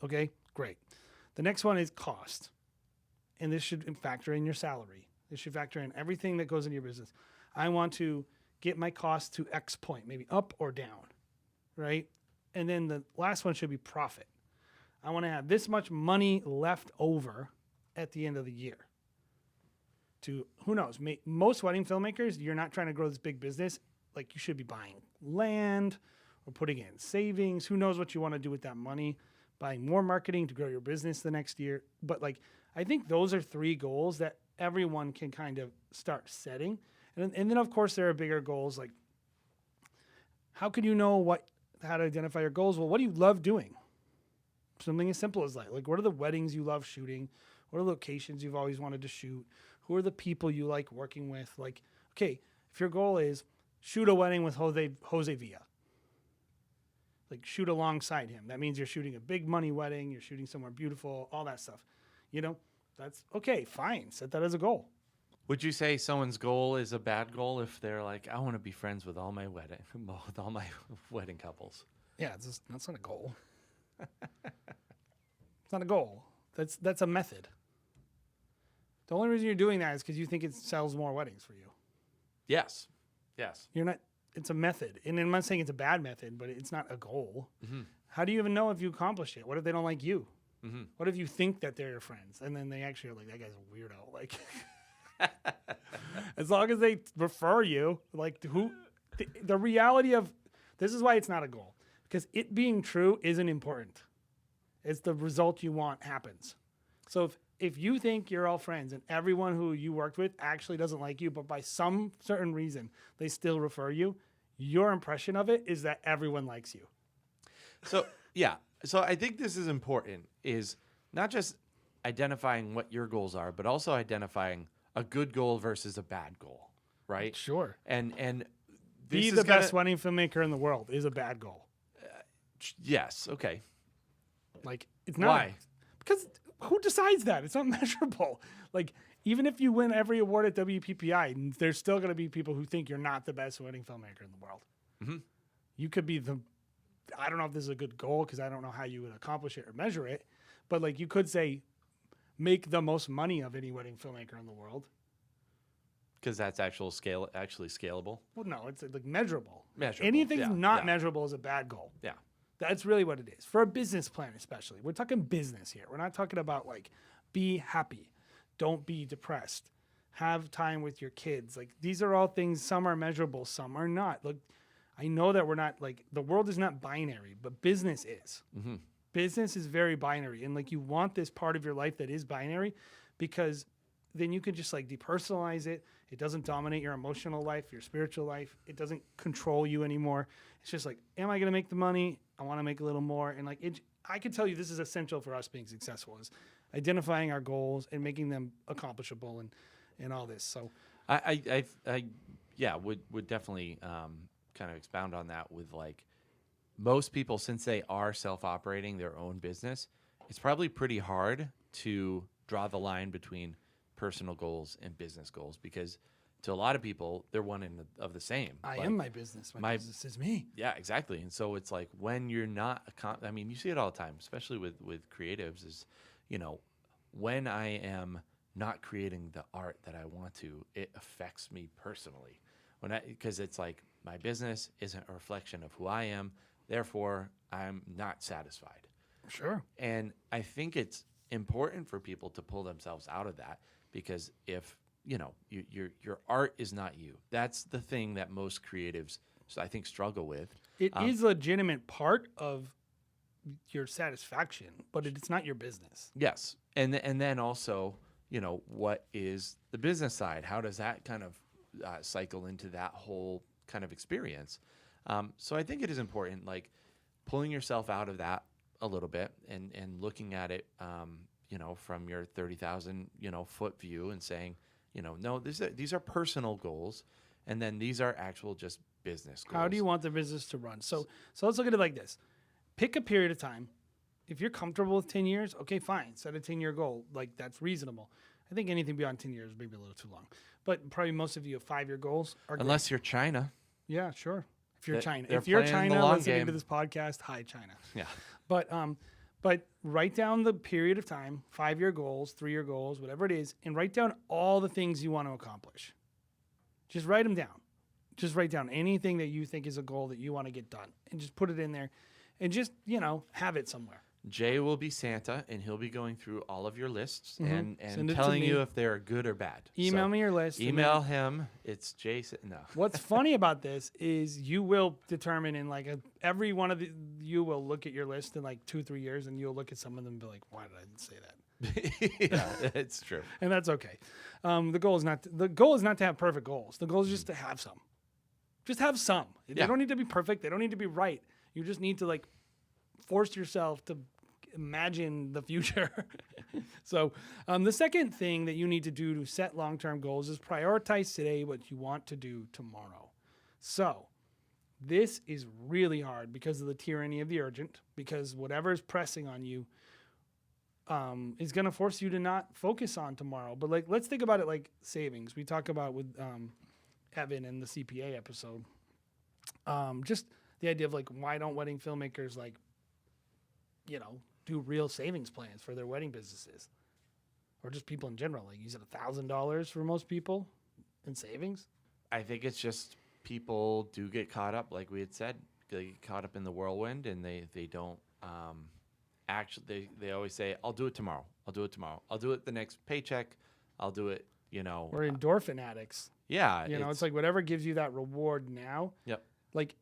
Okay, great. The next one is cost. And this should factor in your salary. This should factor in everything that goes into your business. I want to get my cost to X point, maybe up or down, right? And then the last one should be profit. I want to have this much money left over at the end of the year. To, who knows, most wedding filmmakers, you're not trying to grow this big business. Like you should be buying land or putting it in savings. Who knows what you want to do with that money? Buying more marketing to grow your business the next year. But like, I think those are 3 goals that everyone can kind of start setting. And then of course there are bigger goals. Like how can you know how to identify your goals? Well, what do you love doing? Something as simple as like what are the weddings you love shooting? What are the locations you've always wanted to shoot? Who are the people you like working with? Like, okay, if your goal is shoot a wedding with Jose Villa, like shoot alongside him. That means you're shooting a big money wedding. You're shooting somewhere beautiful, all that stuff. That's okay, fine. Set that as a goal. Would you say someone's goal is a bad goal if they're like, I want to be friends with all my wedding couples? Yeah, that's not a goal. It's not a goal. That's a method. The only reason you're doing that is because you think it sells more weddings for you. Yes. Yes. You're not. It's a method, and I'm not saying it's a bad method, but it's not a goal. Mm-hmm. How do you even know if you accomplished it? What if they don't like you? Mm-hmm. What if you think that they're your friends, and then they actually are like, that guy's a weirdo? Like, as long as they refer you, like the reality of this is why it's not a goal, because it being true isn't important. It's the result you want happens. So if you think you're all friends and everyone who you worked with actually doesn't like you, but by some certain reason they still refer you, your impression of it is that everyone likes you. So, yeah. So I think this is important, is not just identifying what your goals are, but also identifying a good goal versus a bad goal, right? Sure. And Be this the is gonna- best wedding filmmaker in the world is a bad goal. Yes. Okay. Like, it's not. Why? Because who decides that? It's not measurable. Like, even if you win every award at WPPI, there's still going to be people who think you're not the best wedding filmmaker in the world. Mm-hmm. You could be I don't know if this is a good goal because I don't know how you would accomplish it or measure it, but like you could say, make the most money of any wedding filmmaker in the world. Because that's actually scalable. Well, no, it's like measurable. Measurable, Anything yeah, not yeah. measurable is a bad goal. Yeah. That's really what it is. For a business plan, especially. We're talking business here. We're not talking about like, be happy. Don't be depressed. Have time with your kids. Like, these are all things, some are measurable, some are not. Look, I know that we're not, like, the world is not binary, but business is. Mm-hmm. Business is very binary. And, like, you want this part of your life that is binary because then you can just, like, depersonalize it. It doesn't dominate your emotional life, your spiritual life. It doesn't control you anymore. It's just like, am I going to make the money? I want to make a little more. And, like, I can tell you this is essential for us being successful, is identifying our goals and making them accomplishable and all this. So I would definitely kind of expound on that with, like, most people, since they are self-operating their own business, it's probably pretty hard to draw the line between personal goals and business goals, because to a lot of people, they're one of the same. I Like, am my business. My business is me. Yeah, exactly. And so it's like when you're not, I mean, you see it all the time, especially with creatives, is, you know, when I am not creating the art that I want to, it affects me personally. Because it's like my business isn't a reflection of who I am, therefore I'm not satisfied. Sure. And I think it's important for people to pull themselves out of that, because if, you know, your art is not you, that's the thing that most creatives, I think, struggle with. It is a legitimate part of your satisfaction, but it's not your business. Yes. And then also, you know, what is the business side? How does that kind of cycle into that whole kind of experience? So I think it is important, like, pulling yourself out of that a little bit and looking at it, you know, from your 30,000, you know, foot view, and saying, you know, no, these are personal goals, and then these are actual just business goals. How do you want the business to run? So let's look at it like this. Pick a period of time. If you're comfortable with 10 years, okay, fine. Set a 10-year goal. Like, that's reasonable. I think anything beyond 10 years may be a little too long. But probably most of you have 5-year goals. Unless you're China. Yeah, sure. If you're China. They're If you're playing the China long listening game. to this podcast, hi, China. Yeah. But write down the period of time, 5-year goals, 3-year goals, whatever it is, and write down all the things you want to accomplish. Just write them down. Just write down anything that you think is a goal that you want to get done, and just put it in there, and just, you know, have it somewhere. Jay will be Santa, and he'll be going through all of your lists Send and it to telling me. you if they're good or bad. Email me your list. and Email him. It's Jason. No. What's funny about this is you will determine in like every one of you will look at your list in like 2-3 years, and you'll look at some of them and be like, why did I say that? Yeah, it's true. And that's okay. The goal is not to have perfect goals. The goal is just to have some. Just have some. They Yeah. don't need to be perfect. They don't need to be right. You just need to, like, force yourself to imagine the future. So the second thing that you need to do to set long-term goals is prioritize today what you want to do tomorrow. So this is really hard because of the tyranny of the urgent, because whatever is pressing on you is going to force you to not focus on tomorrow. But, like, let's think about it like savings. We talk about with Evan in the CPA episode. Just the idea of, like, why don't wedding filmmakers, like, you know, do real savings plans for their wedding businesses, or just people in general? Like, you said $1,000 for most people in savings. I think it's just people do get caught up, like we had said, they get caught up in the whirlwind, and they don't actually, they always say, I'll do it tomorrow. I'll do it tomorrow. I'll do it the next paycheck. I'll do it, you know. We're endorphin addicts. Yeah. You know, it's like whatever gives you that reward now. Yep. Like,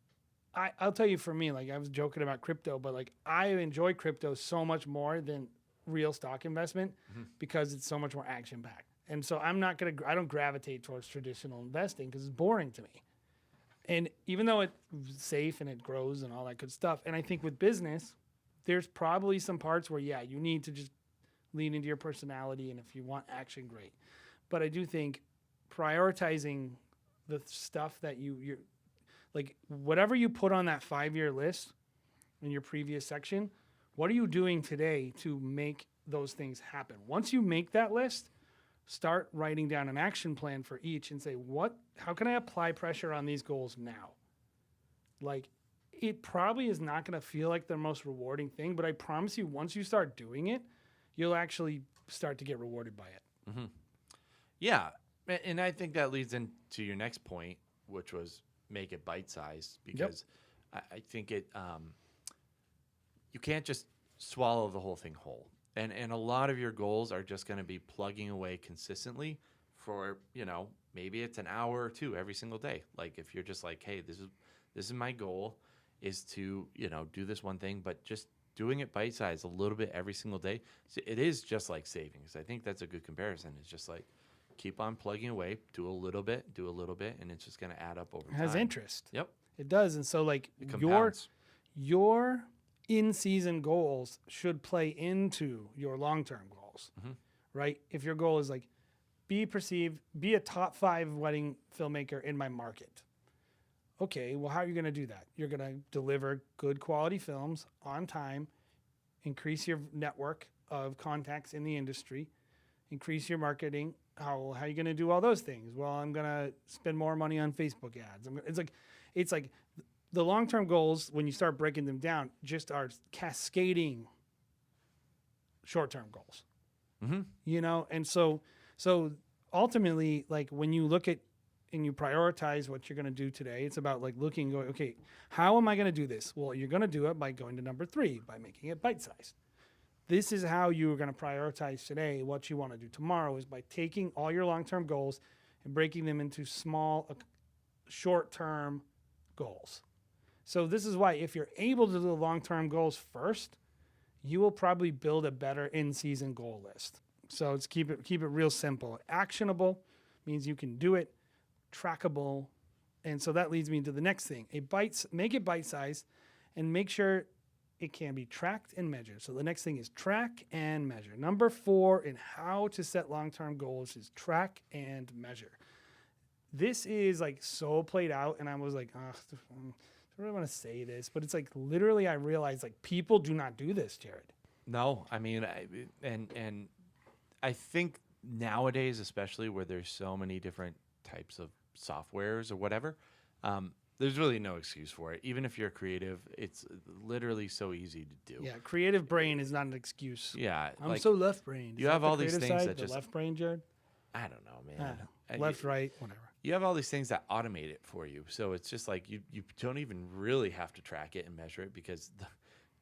I'll tell you, for me, like, I was joking about crypto, but, like, I enjoy crypto so much more than real stock investment because it's so much more action packed. And so I don't gravitate towards traditional investing because it's boring to me. And even though it's safe and it grows and all that good stuff, and I think with business, there's probably some parts where, yeah, you need to just lean into your personality. And if you want action, great. But I do think prioritizing the stuff that you're like, whatever you put on that 5-year list in your previous section, what are you doing today to make those things happen? Once you make that list, start writing down an action plan for each and say, how can I apply pressure on these goals now? Like, it probably is not going to feel like the most rewarding thing, but I promise you, once you start doing it, you'll actually start to get rewarded by it. Mm-hmm. Yeah. And I think that leads into your next point, which was make it bite-sized, because I think it, you can't just swallow the whole thing whole. And a lot of your goals are just going to be plugging away consistently for, maybe it's an hour or two every single day. Like if you're just like, hey, this is my goal, is to, do this one thing, but just doing it bite-sized a little bit every single day. So it is just like savings. I think that's a good comparison. It's just like keep on plugging away, do a little bit, and it's just going to add up over time. It has interest. Yep. It does. And so like It compounds. your in-season goals should play into your long-term goals, right? If your goal is like, be a top 5 wedding filmmaker in my market. Okay, well, how are you going to do that? You're going to deliver good quality films on time, increase your network of contacts in the industry, increase your marketing. How are you going to do all those things? Well, I'm going to spend more money on Facebook ads. It's like the long-term goals, when you start breaking them down, just are cascading short-term goals. And so ultimately, like when you look at and you prioritize what you're going to do today, it's about like looking, going, okay, how am I going to do this? Well, you're going to do it by going to number 3, by making it bite-sized. This is how you are going to prioritize today. What you want to do tomorrow is by taking all your long-term goals and breaking them into small, short-term goals. So this is why if you're able to do the long-term goals first, you will probably build a better in-season goal list. So let's keep it real simple. Actionable means you can do it. Trackable. And so that leads me to the next thing. Make it bite-sized and make sure it can be tracked and measured. So the next thing is track and measure. Number 4 in how to set long-term goals is track and measure. This is like so played out, and I was like, I don't really want to say this, but it's like literally I realized like people do not do this, Jared. No, I mean, and I think nowadays, especially where there's so many different types of softwares or whatever, there's really no excuse for it. Even if you're creative, it's literally so easy to do. Yeah, creative brain is not an excuse. Yeah, I'm so left-brained. You have all these things that the just left brain, Jared. I don't know, man. Left, right, whatever. You have all these things that automate it for you, so it's just like you don't even really have to track it and measure it because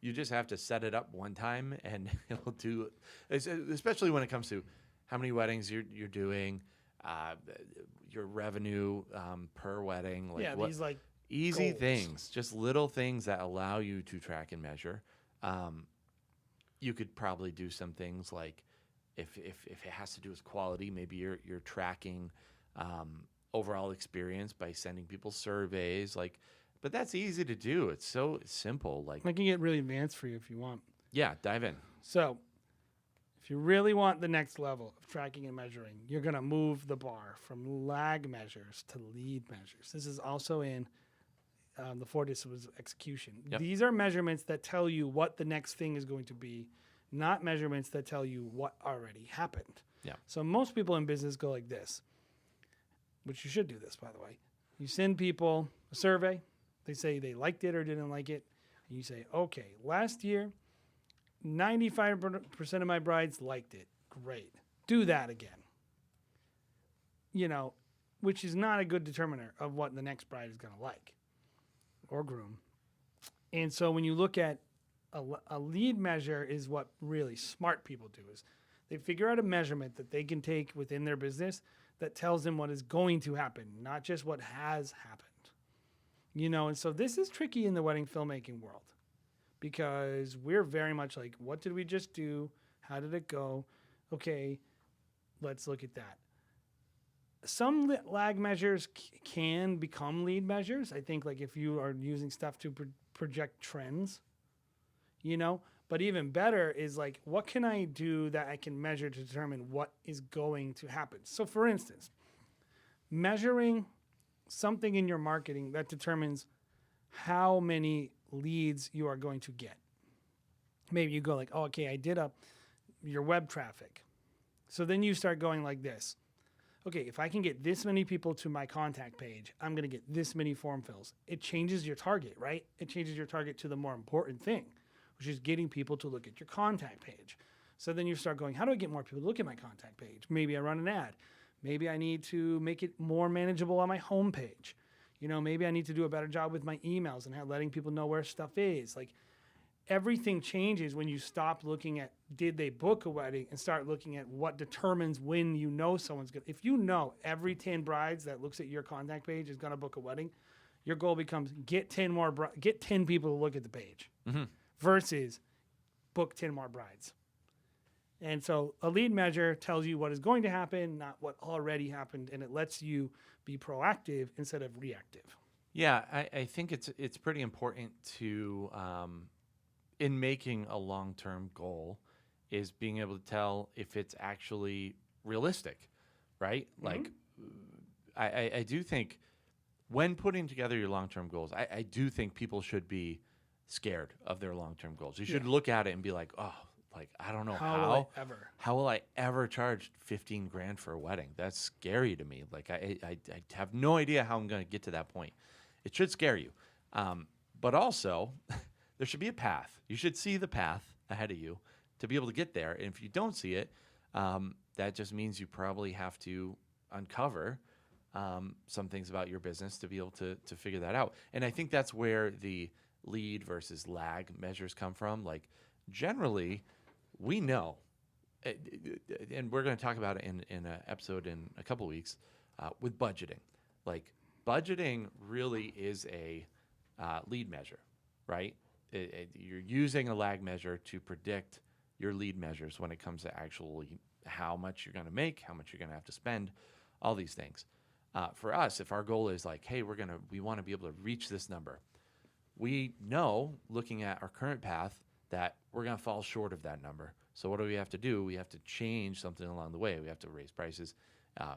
you just have to set it up one time and it'll do. Especially when it comes to how many weddings you're doing. Your revenue per wedding, These like easy goals. things, just little things that allow you to track and measure. You could probably do some things like if it has to do with quality, maybe you're tracking overall experience by sending people surveys, but that's easy to do. It's so simple. I can get really advanced for you if you want. Yeah, dive in. So if you really want the next level of tracking and measuring, you're going to move the bar from lag measures to lead measures. This is also in the 4 disciplines of execution. Yep. These are measurements that tell you what the next thing is going to be, not measurements that tell you what already happened. Yeah. So most people in business go like this, which you should do this, by the way. You send people a survey. They say they liked it or didn't like it. And you say, okay, last year, 95% of my brides liked it. Great. Do that again. Which is not a good determiner of what the next bride is going to like or groom. And so when you look at a lead measure is what really smart people do is they figure out a measurement that they can take within their business that tells them what is going to happen, not just what has happened. And so this is tricky in the wedding filmmaking world. Because we're very much like, what did we just do? How did it go? Okay, let's look at that. Some lag measures can become lead measures. I think if you are using stuff to project trends, But even better is like, what can I do that I can measure to determine what is going to happen? So for instance, measuring something in your marketing that determines how many leads you are going to get. Maybe you go like, oh, okay, I did your web traffic. So then you start going like this. Okay, if I can get this many people to my contact page, I'm going to get this many form fills. It changes your target, right? It changes your target to the more important thing, which is getting people to look at your contact page. So then you start going, how do I get more people to look at my contact page? Maybe I run an ad. Maybe I need to make it more manageable on my homepage. You know, maybe I need to do a better job with my emails and letting people know where stuff is. Like, everything changes when you stop looking at did they book a wedding and start looking at what determines when you know someone's good. If you know every 10 brides that looks at your contact page is going to book a wedding, your goal becomes get 10 people to look at the page versus book 10 more brides. And so a lead measure tells you what is going to happen, not what already happened, and it lets you be proactive instead of reactive. Yeah, I think it's pretty important to in making a long-term goal is being able to tell if it's actually realistic, right? Mm-hmm. Like, I do think when putting together your long-term goals, I do think people should be scared of their long-term goals. You should look at it and be like, oh, like, I don't know how will I ever charge 15 grand for a wedding? That's scary to me. Like, I have no idea how I'm going to get to that point. It should scare you. But also, there should be a path. You should see the path ahead of you to be able to get there. And if you don't see it, that just means you probably have to uncover some things about your business to be able to figure that out. And I think that's where the lead versus lag measures come from. Like, generally, we know, and we're going to talk about it in an episode in a couple of weeks with budgeting. Like, budgeting really is a lead measure, right? You're using a lag measure to predict your lead measures when it comes to actually how much you're going to make, how much you're going to have to spend, all these things. For us, if our goal is like, hey, we want to be able to reach this number, we know, looking at our current path, that we're going to fall short of that number. So what do we have to do? We have to change something along the way. We have to raise prices.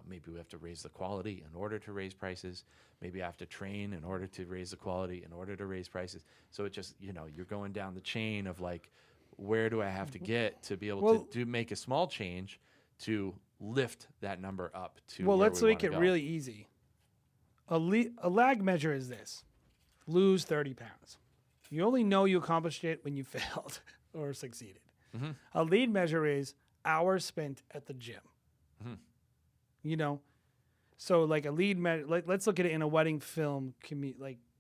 Maybe we have to raise the quality in order to raise prices. Maybe I have to train in order to raise the quality, in order to raise prices. So it just, you're going down the chain of like, where do I have to get to be able to make a small change to lift that number up to where let's we make it really easy. A lag measure is this: lose 30 pounds. You only know you accomplished it when you failed or succeeded. Mm-hmm. A lead measure is hours spent at the gym. Mm-hmm. So like a lead measure, let's look at it in a wedding film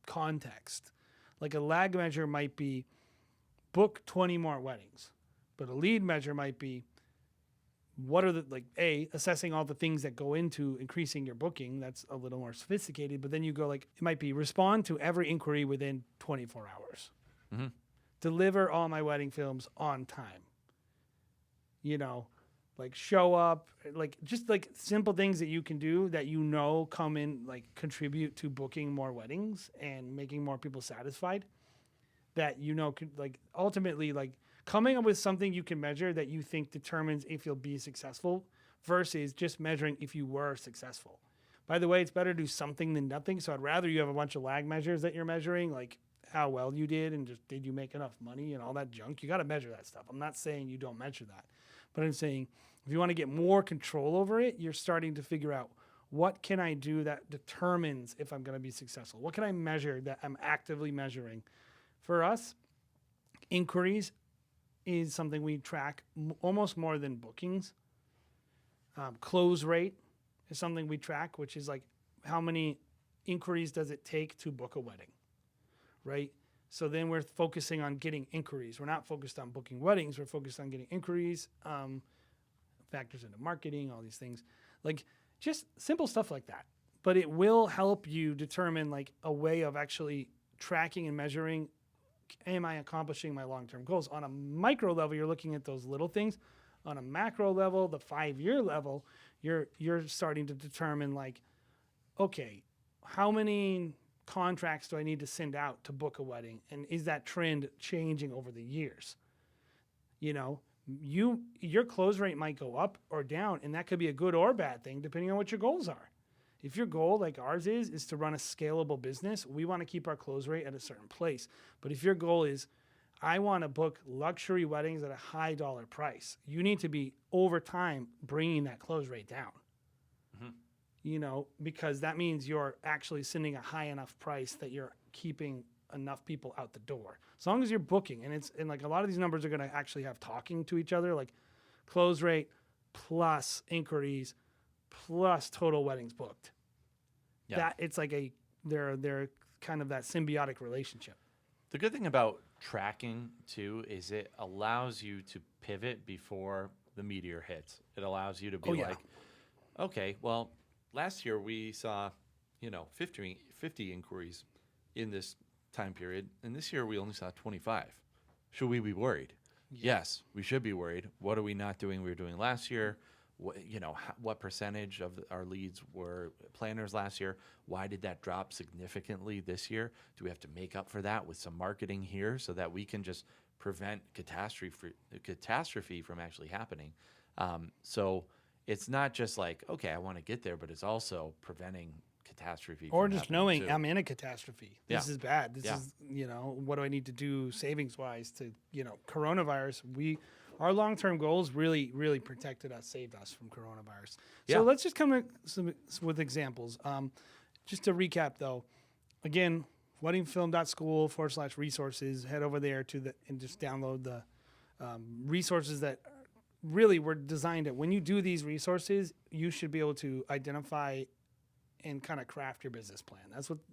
context. Like a lag measure might be book 20 more weddings, but a lead measure might be what are assessing all the things that go into increasing your booking. That's a little more sophisticated, but then you go it might be respond to every inquiry within 24 hours. Mm-hmm. Deliver all my wedding films on time. Show up, just simple things that you can do that come in, contribute to booking more weddings and making more people satisfied. That could ultimately coming up with something you can measure that you think determines if you'll be successful versus just measuring if you were successful. By the way, it's better to do something than nothing. So I'd rather you have a bunch of lag measures that you're measuring, like how well you did and just did you make enough money and all that junk. You got to measure that stuff. I'm not saying you don't measure that, but I'm saying if you want to get more control over it, you're starting to figure out what can I do that determines if I'm going to be successful? What can I measure that I'm actively measuring? For us, inquiries is something we track almost more than bookings. Close rate is something we track, which is how many inquiries does it take to book a wedding, right? So then we're focusing on getting inquiries. We're not focused on booking weddings. We're focused on getting inquiries, factors into marketing, all these things. Just simple stuff like that. But it will help you determine a way of actually tracking and measuring, am I accomplishing my long-term goals? On a micro level, you're looking at those little things. On a macro level, the 5-year level, you're starting to determine okay, how many contracts do I need to send out to book a wedding? And is that trend changing over the years? You know, your close rate might go up or down, and that could be a good or bad thing depending on what your goals are. If your goal, like ours is to run a scalable business, we want to keep our close rate at a certain place. But if your goal is, I want to book luxury weddings at a high dollar price, you need to be over time bringing that close rate down. You know, because that means you're actually sending a high enough price that you're keeping enough people out the door. As long as you're booking, and like a lot of these numbers are going to actually have talking to each other, like close rate plus inquiries plus total weddings booked. Yeah. That it's like they're kind of that symbiotic relationship. The good thing about tracking too is it allows you to pivot before the meteor hits. It allows you to be like, okay, well, last year we saw, 50 inquiries in this time period, and this year we only saw 25. Should we be worried? Yes, we should be worried. What are we not doing we were doing last year? What percentage of our leads were planners last year? Why did that drop significantly this year? Do we have to make up for that with some marketing here so that we can just prevent catastrophe from actually happening? So it's not just like, okay, I want to get there, but it's also preventing catastrophe. Or from just happening knowing too. I'm in a catastrophe. This Yeah. is bad. This Yeah. is, what do I need to do savings wise to, coronavirus. Our long-term goals really, really protected us, saved us from coronavirus. Yeah. So let's just come with examples. Just to recap though, again, weddingfilm.school/resources, head over there and just download the resources that really were designed when you do these resources, you should be able to identify and kind of craft your business plan.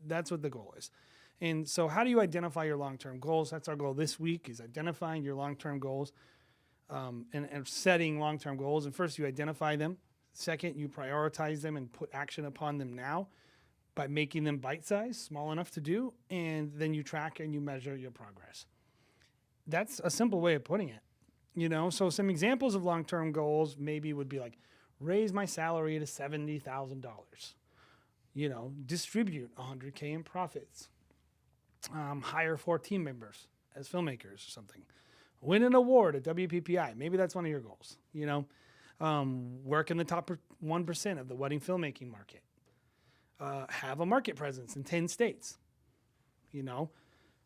That's what the goal is. And so how do you identify your long-term goals? That's our goal this week, is identifying your long-term goals and setting long-term goals. And first you identify them. Second, you prioritize them and put action upon them now by making them bite-sized, small enough to do. And then you track and you measure your progress. That's a simple way of putting it. So some examples of long-term goals maybe would be like, raise my salary to $70,000. Distribute $100K in profits. Hire 4 team members as filmmakers or something. Win an award at WPPI. Maybe that's one of your goals. Work in the top 1% of the wedding filmmaking market. Have a market presence in 10 states.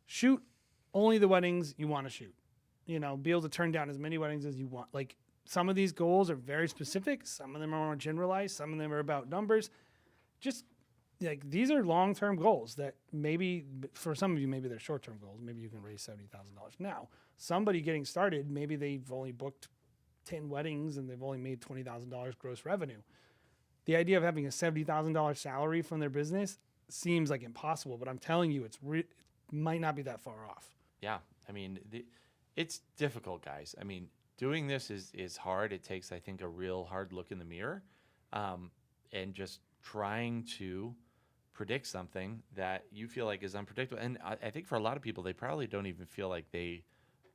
Shoot only the weddings you want to shoot. Be able to turn down as many weddings as you want. Like, some of these goals are very specific. Some of them are more generalized. Some of them are about numbers. Just like, these are long-term goals that maybe for some of you, maybe they're short-term goals. Maybe you can raise $70,000 now. Somebody getting started, maybe they've only booked 10 weddings and they've only made $20,000 gross revenue. The idea of having a $70,000 salary from their business seems like impossible, but I'm telling you, it might not be that far off. Yeah, I mean, it's difficult, guys. I mean, doing this is hard. It takes, I think, a real hard look in the mirror, and just trying to predict something that you feel like is unpredictable. And I think for a lot of people, they probably don't even feel like they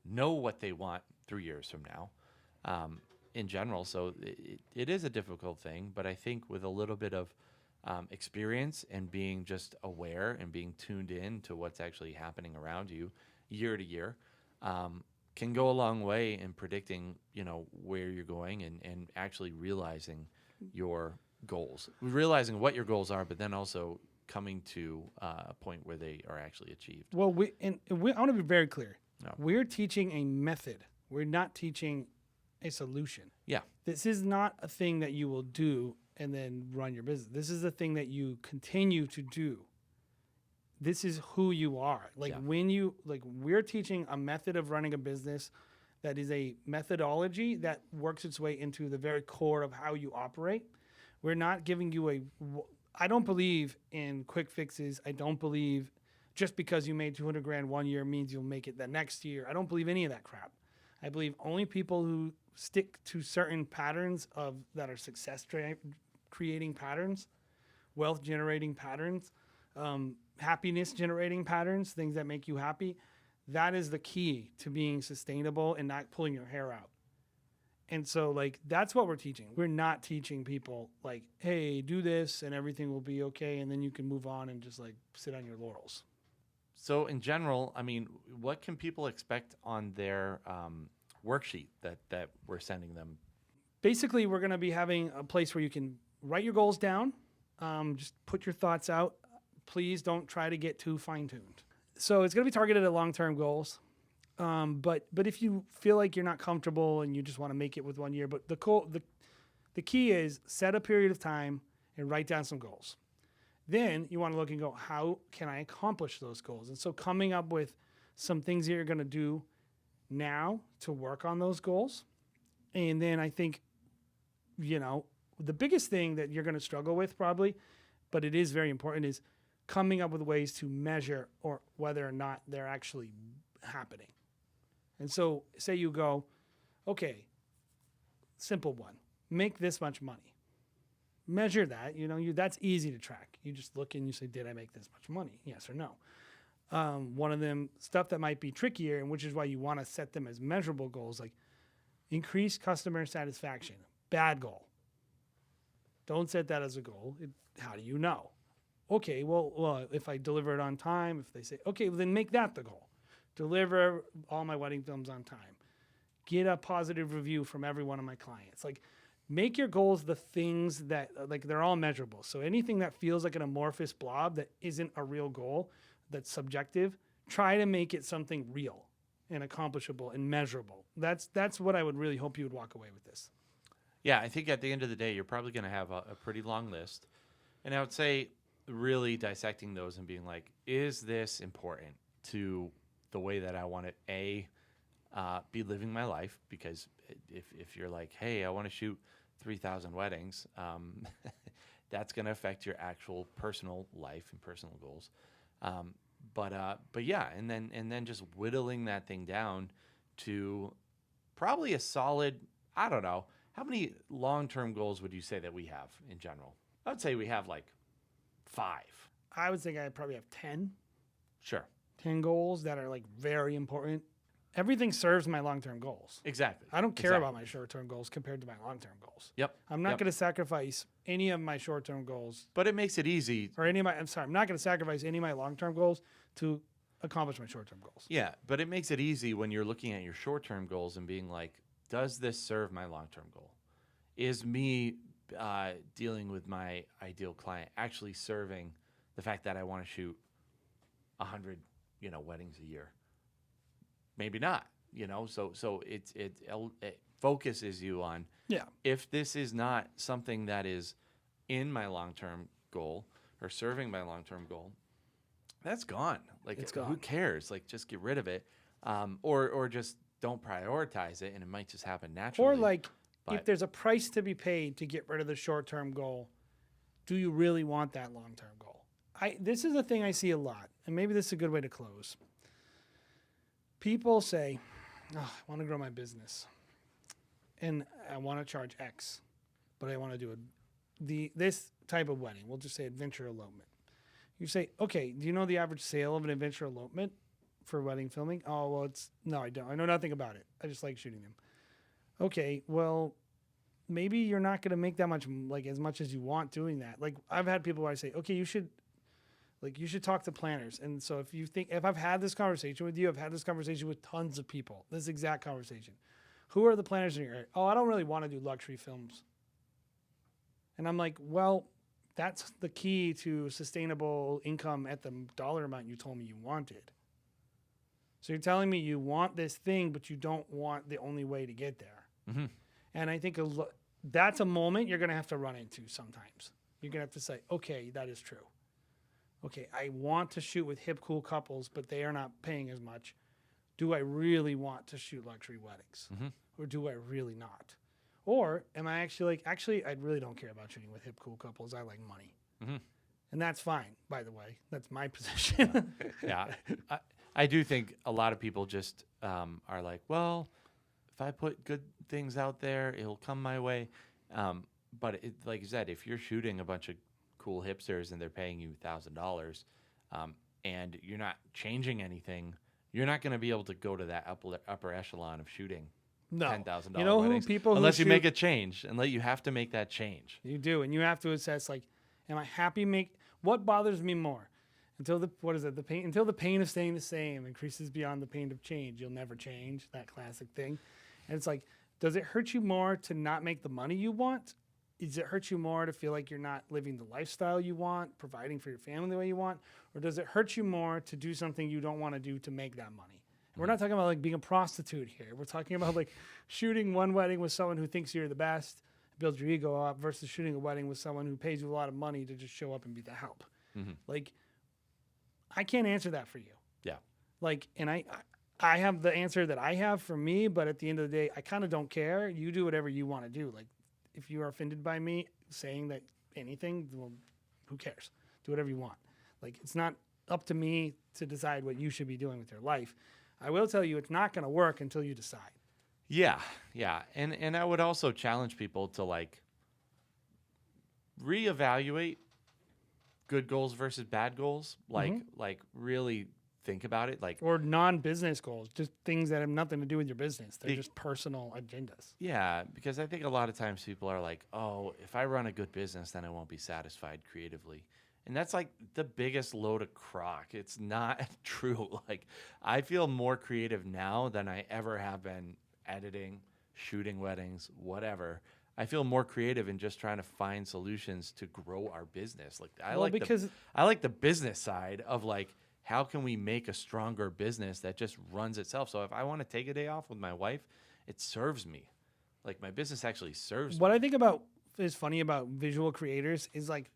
know what they want 3 years from now, in general. So it is a difficult thing, but I think with a little bit of experience and being just aware and being tuned in to what's actually happening around you year to year, can go a long way in predicting, where you're going and actually realizing your goals, realizing what your goals are, but then also coming to a point where they are actually achieved. Well, I want to be very clear. No. We're teaching a method. We're not teaching a solution. Yeah. This is not a thing that you will do and then run your business. This is a thing that you continue to do. This is who you are. We're teaching a method of running a business that is a methodology that works its way into the very core of how you operate. We're not giving you I don't believe in quick fixes. I don't believe just because you made 200 grand one year means you'll make it the next year. I don't believe any of that crap. I believe only people who stick to certain patterns that are success creating patterns, wealth generating patterns, happiness generating patterns, things that make you happy. That is the key to being sustainable and not pulling your hair out. And so, that's what we're teaching. We're not teaching people, hey, do this and everything will be okay, and then you can move on and just, sit on your laurels. So in general, I mean, what can people expect on their worksheet that we're sending them. Basically, we're going to be having a place where you can write your goals down. Just put your thoughts out. Please don't try to get too fine-tuned. So it's going to be targeted at long-term goals. But if you feel like you're not comfortable and you just want to make it with 1 year, but the key is set a period of time and write down some goals. Then you want to look and go, how can I accomplish those goals? And so coming up with some things that you're going to do now to work on those goals. And then I think, the biggest thing that you're going to struggle with probably, but it is very important, is coming up with ways to measure or whether or not they're actually happening. And so say you go, okay, simple one, make this much money. Measure that, that's easy to track. You just look and you say, did I make this much money? Yes or no. One of them stuff that might be trickier, and which is why you want to set them as measurable goals, like increase customer satisfaction. Bad goal. Don't set that as a goal. How do you know? Okay, well, if I deliver it on time, if they say, okay, well, then make that the goal. Deliver all my wedding films on time. Get a positive review from every one of my clients. Like, make your goals the things that, like, they're all measurable. So anything that feels like an amorphous blob that isn't a real goal, that's subjective, try to make it something real and accomplishable and measurable. That's what I would really hope you would walk away with this. Yeah, I think at the end of the day, you're probably going to have a pretty long list. And I would say really dissecting those and being like, is this important to the way that I want to, be living my life? Because if you're like, hey, I want to shoot 3,000 weddings, that's going to affect your actual personal life and personal goals. But yeah, and then just whittling that thing down to probably a solid, I don't know, how many long-term goals would you say that we have in general? I would say we have like 5. I would think I probably have 10. Sure. 10 goals that are like very important. Everything serves my long-term goals. Exactly. I don't care about my short-term goals compared to my long-term goals. Yep. I'm not going to sacrifice any of my short-term goals. But it makes it easy. I'm not going to sacrifice any of my long-term goals to accomplish my short-term goals. Yeah, but it makes it easy when you're looking at your short-term goals and being like, does this serve my long-term goal? Is me dealing with my ideal client actually serving the fact that I want to shoot 100, weddings a year? Maybe not, So it focuses you on, if this is not something that is in my long-term goal or serving my long-term goal, that's gone. Like, it's gone. Who cares? Like, just get rid of it, or just don't prioritize it, and it might just happen naturally. Or like, if there's a price to be paid to get rid of the short-term goal, do you really want that long-term goal? This is a thing I see a lot, and maybe this is a good way to close. People say, I want to grow my business, and I want to charge X, but I want to do this type of wedding. We'll just say adventure elopement. You say, okay, do you know the average sale of an adventure elopement for wedding filming? Oh, well, no, I don't. I know nothing about it. I just like shooting them. Okay, well, maybe you're not going to make that much, like as much as you want doing that. Like, I've had people where I say, okay, you should talk to planners. And so if I've had this conversation with you, I've had this conversation with tons of people, this exact conversation. Who are the planners in your area? Oh, I don't really want to do luxury films. And I'm like, well, that's the key to sustainable income at the dollar amount you told me you wanted. So you're telling me you want this thing, but you don't want the only way to get there. Mm-hmm. And I think that's a moment you're going to have to run into sometimes. You're going to have to say, okay, that is true. Okay, I want to shoot with hip, cool couples, but they are not paying as much. Do I really want to shoot luxury weddings? Mm-hmm. Or do I really not? Or am I actually I really don't care about shooting with hip, cool couples. I like money. Mm-hmm. And that's fine, by the way. That's my position. Yeah. I do think a lot of people just are like, well, if I put good things out there, it'll come my way. But like you said, if you're shooting a bunch of cool hipsters and they're paying you $1,000 and you're not changing anything, you're not going to be able to go to that upper echelon of shooting $10,000 you know weddings who people unless who you make a change, and you have to make that change. You do, and you have to assess, like, am I happy what bothers me more? Until the pain of staying the same increases beyond the pain of change, you'll never change, that classic thing. And it's like, does it hurt you more to not make the money you want? Does it hurt you more to feel like you're not living the lifestyle you want, providing for your family the way you want? Or does it hurt you more to do something you don't want to do to make that money? We're not talking about like being a prostitute here. We're talking about like shooting one wedding with someone who thinks you're the best, builds your ego up, versus shooting a wedding with someone who pays you a lot of money to just show up and be the help. Like, I can't answer that for you. Yeah. Like, and I have the answer that I have for me, but at the end of the day, I kind of don't care. You do whatever you want to do. Like, if you are offended by me saying that anything, well, who cares? Do whatever you want. Like, it's not up to me to decide what you should be doing with your life. I will tell you, it's not going to work until you decide. Yeah, yeah. And I would also challenge people to like reevaluate good goals versus bad goals. Like really think about it. Like, Or non-business goals, just things that have nothing to do with your business. They're just personal agendas. yeah, because I think a lot of times people are like, oh, if I run a good business, then I won't be satisfied creatively. And that's like the biggest load of crock. It's not true. Like, I feel more creative now than I ever have been editing, shooting weddings, whatever. I feel more creative in just trying to find solutions to grow our business. Like, I like the business side of like, how can we make a stronger business that just runs itself? So if I want to take a day off with my wife, it serves me. Like, my business actually serves me. What I think about is funny about visual creators is like,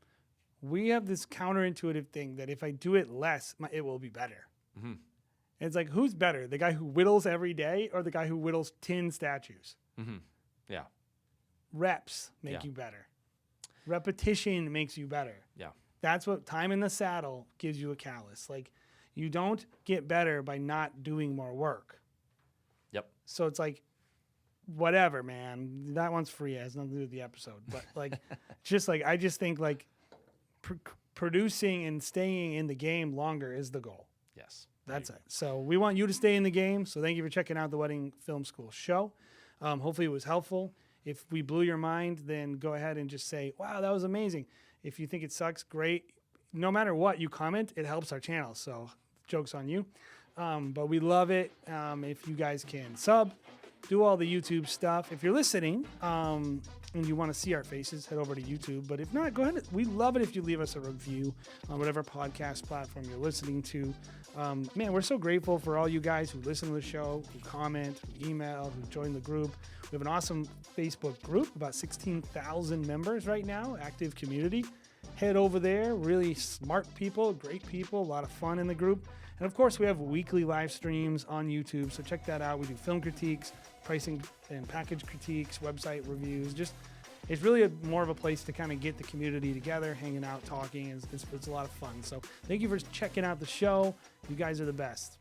we have this counterintuitive thing that if I do it less, it will be better. And it's like, who's better? The guy who whittles every day or the guy who whittles 10 statues? Yeah. Reps make you better. Repetition makes you better. Yeah. That's what time in the saddle gives you a callus. Like, you don't get better by not doing more work. Yep. So it's like, whatever, man. That one's free. It has nothing to do with the episode. But like, just like, I just think like producing and staying in the game longer is the goal. Yes. That's it. So we want you to stay in the game. So thank you for checking out the Wedding Film School show. Hopefully it was helpful. If we blew your mind, then go ahead and just say, wow, that was amazing. If you think it sucks, great. No matter what you comment, it helps our channel. So joke's on you. But we love it. If you guys can sub, do all the YouTube stuff. If you're listening and you want to see our faces, head over to YouTube. But if not, go ahead. We love it if you leave us a review on whatever podcast platform you're listening to. Man, we're so grateful for all you guys who listen to the show, who comment, who email, who join the group. We have an awesome Facebook group, about 16,000 members right now, active community. Head over there, really smart people, great people, a lot of fun in the group. And of course, we have weekly live streams on YouTube, so check that out. We do film critiques, pricing and package critiques, website reviews. Just, it's really more of a place to kind of get the community together, hanging out, talking. It's a lot of fun. So thank you for checking out the show. You guys are the best.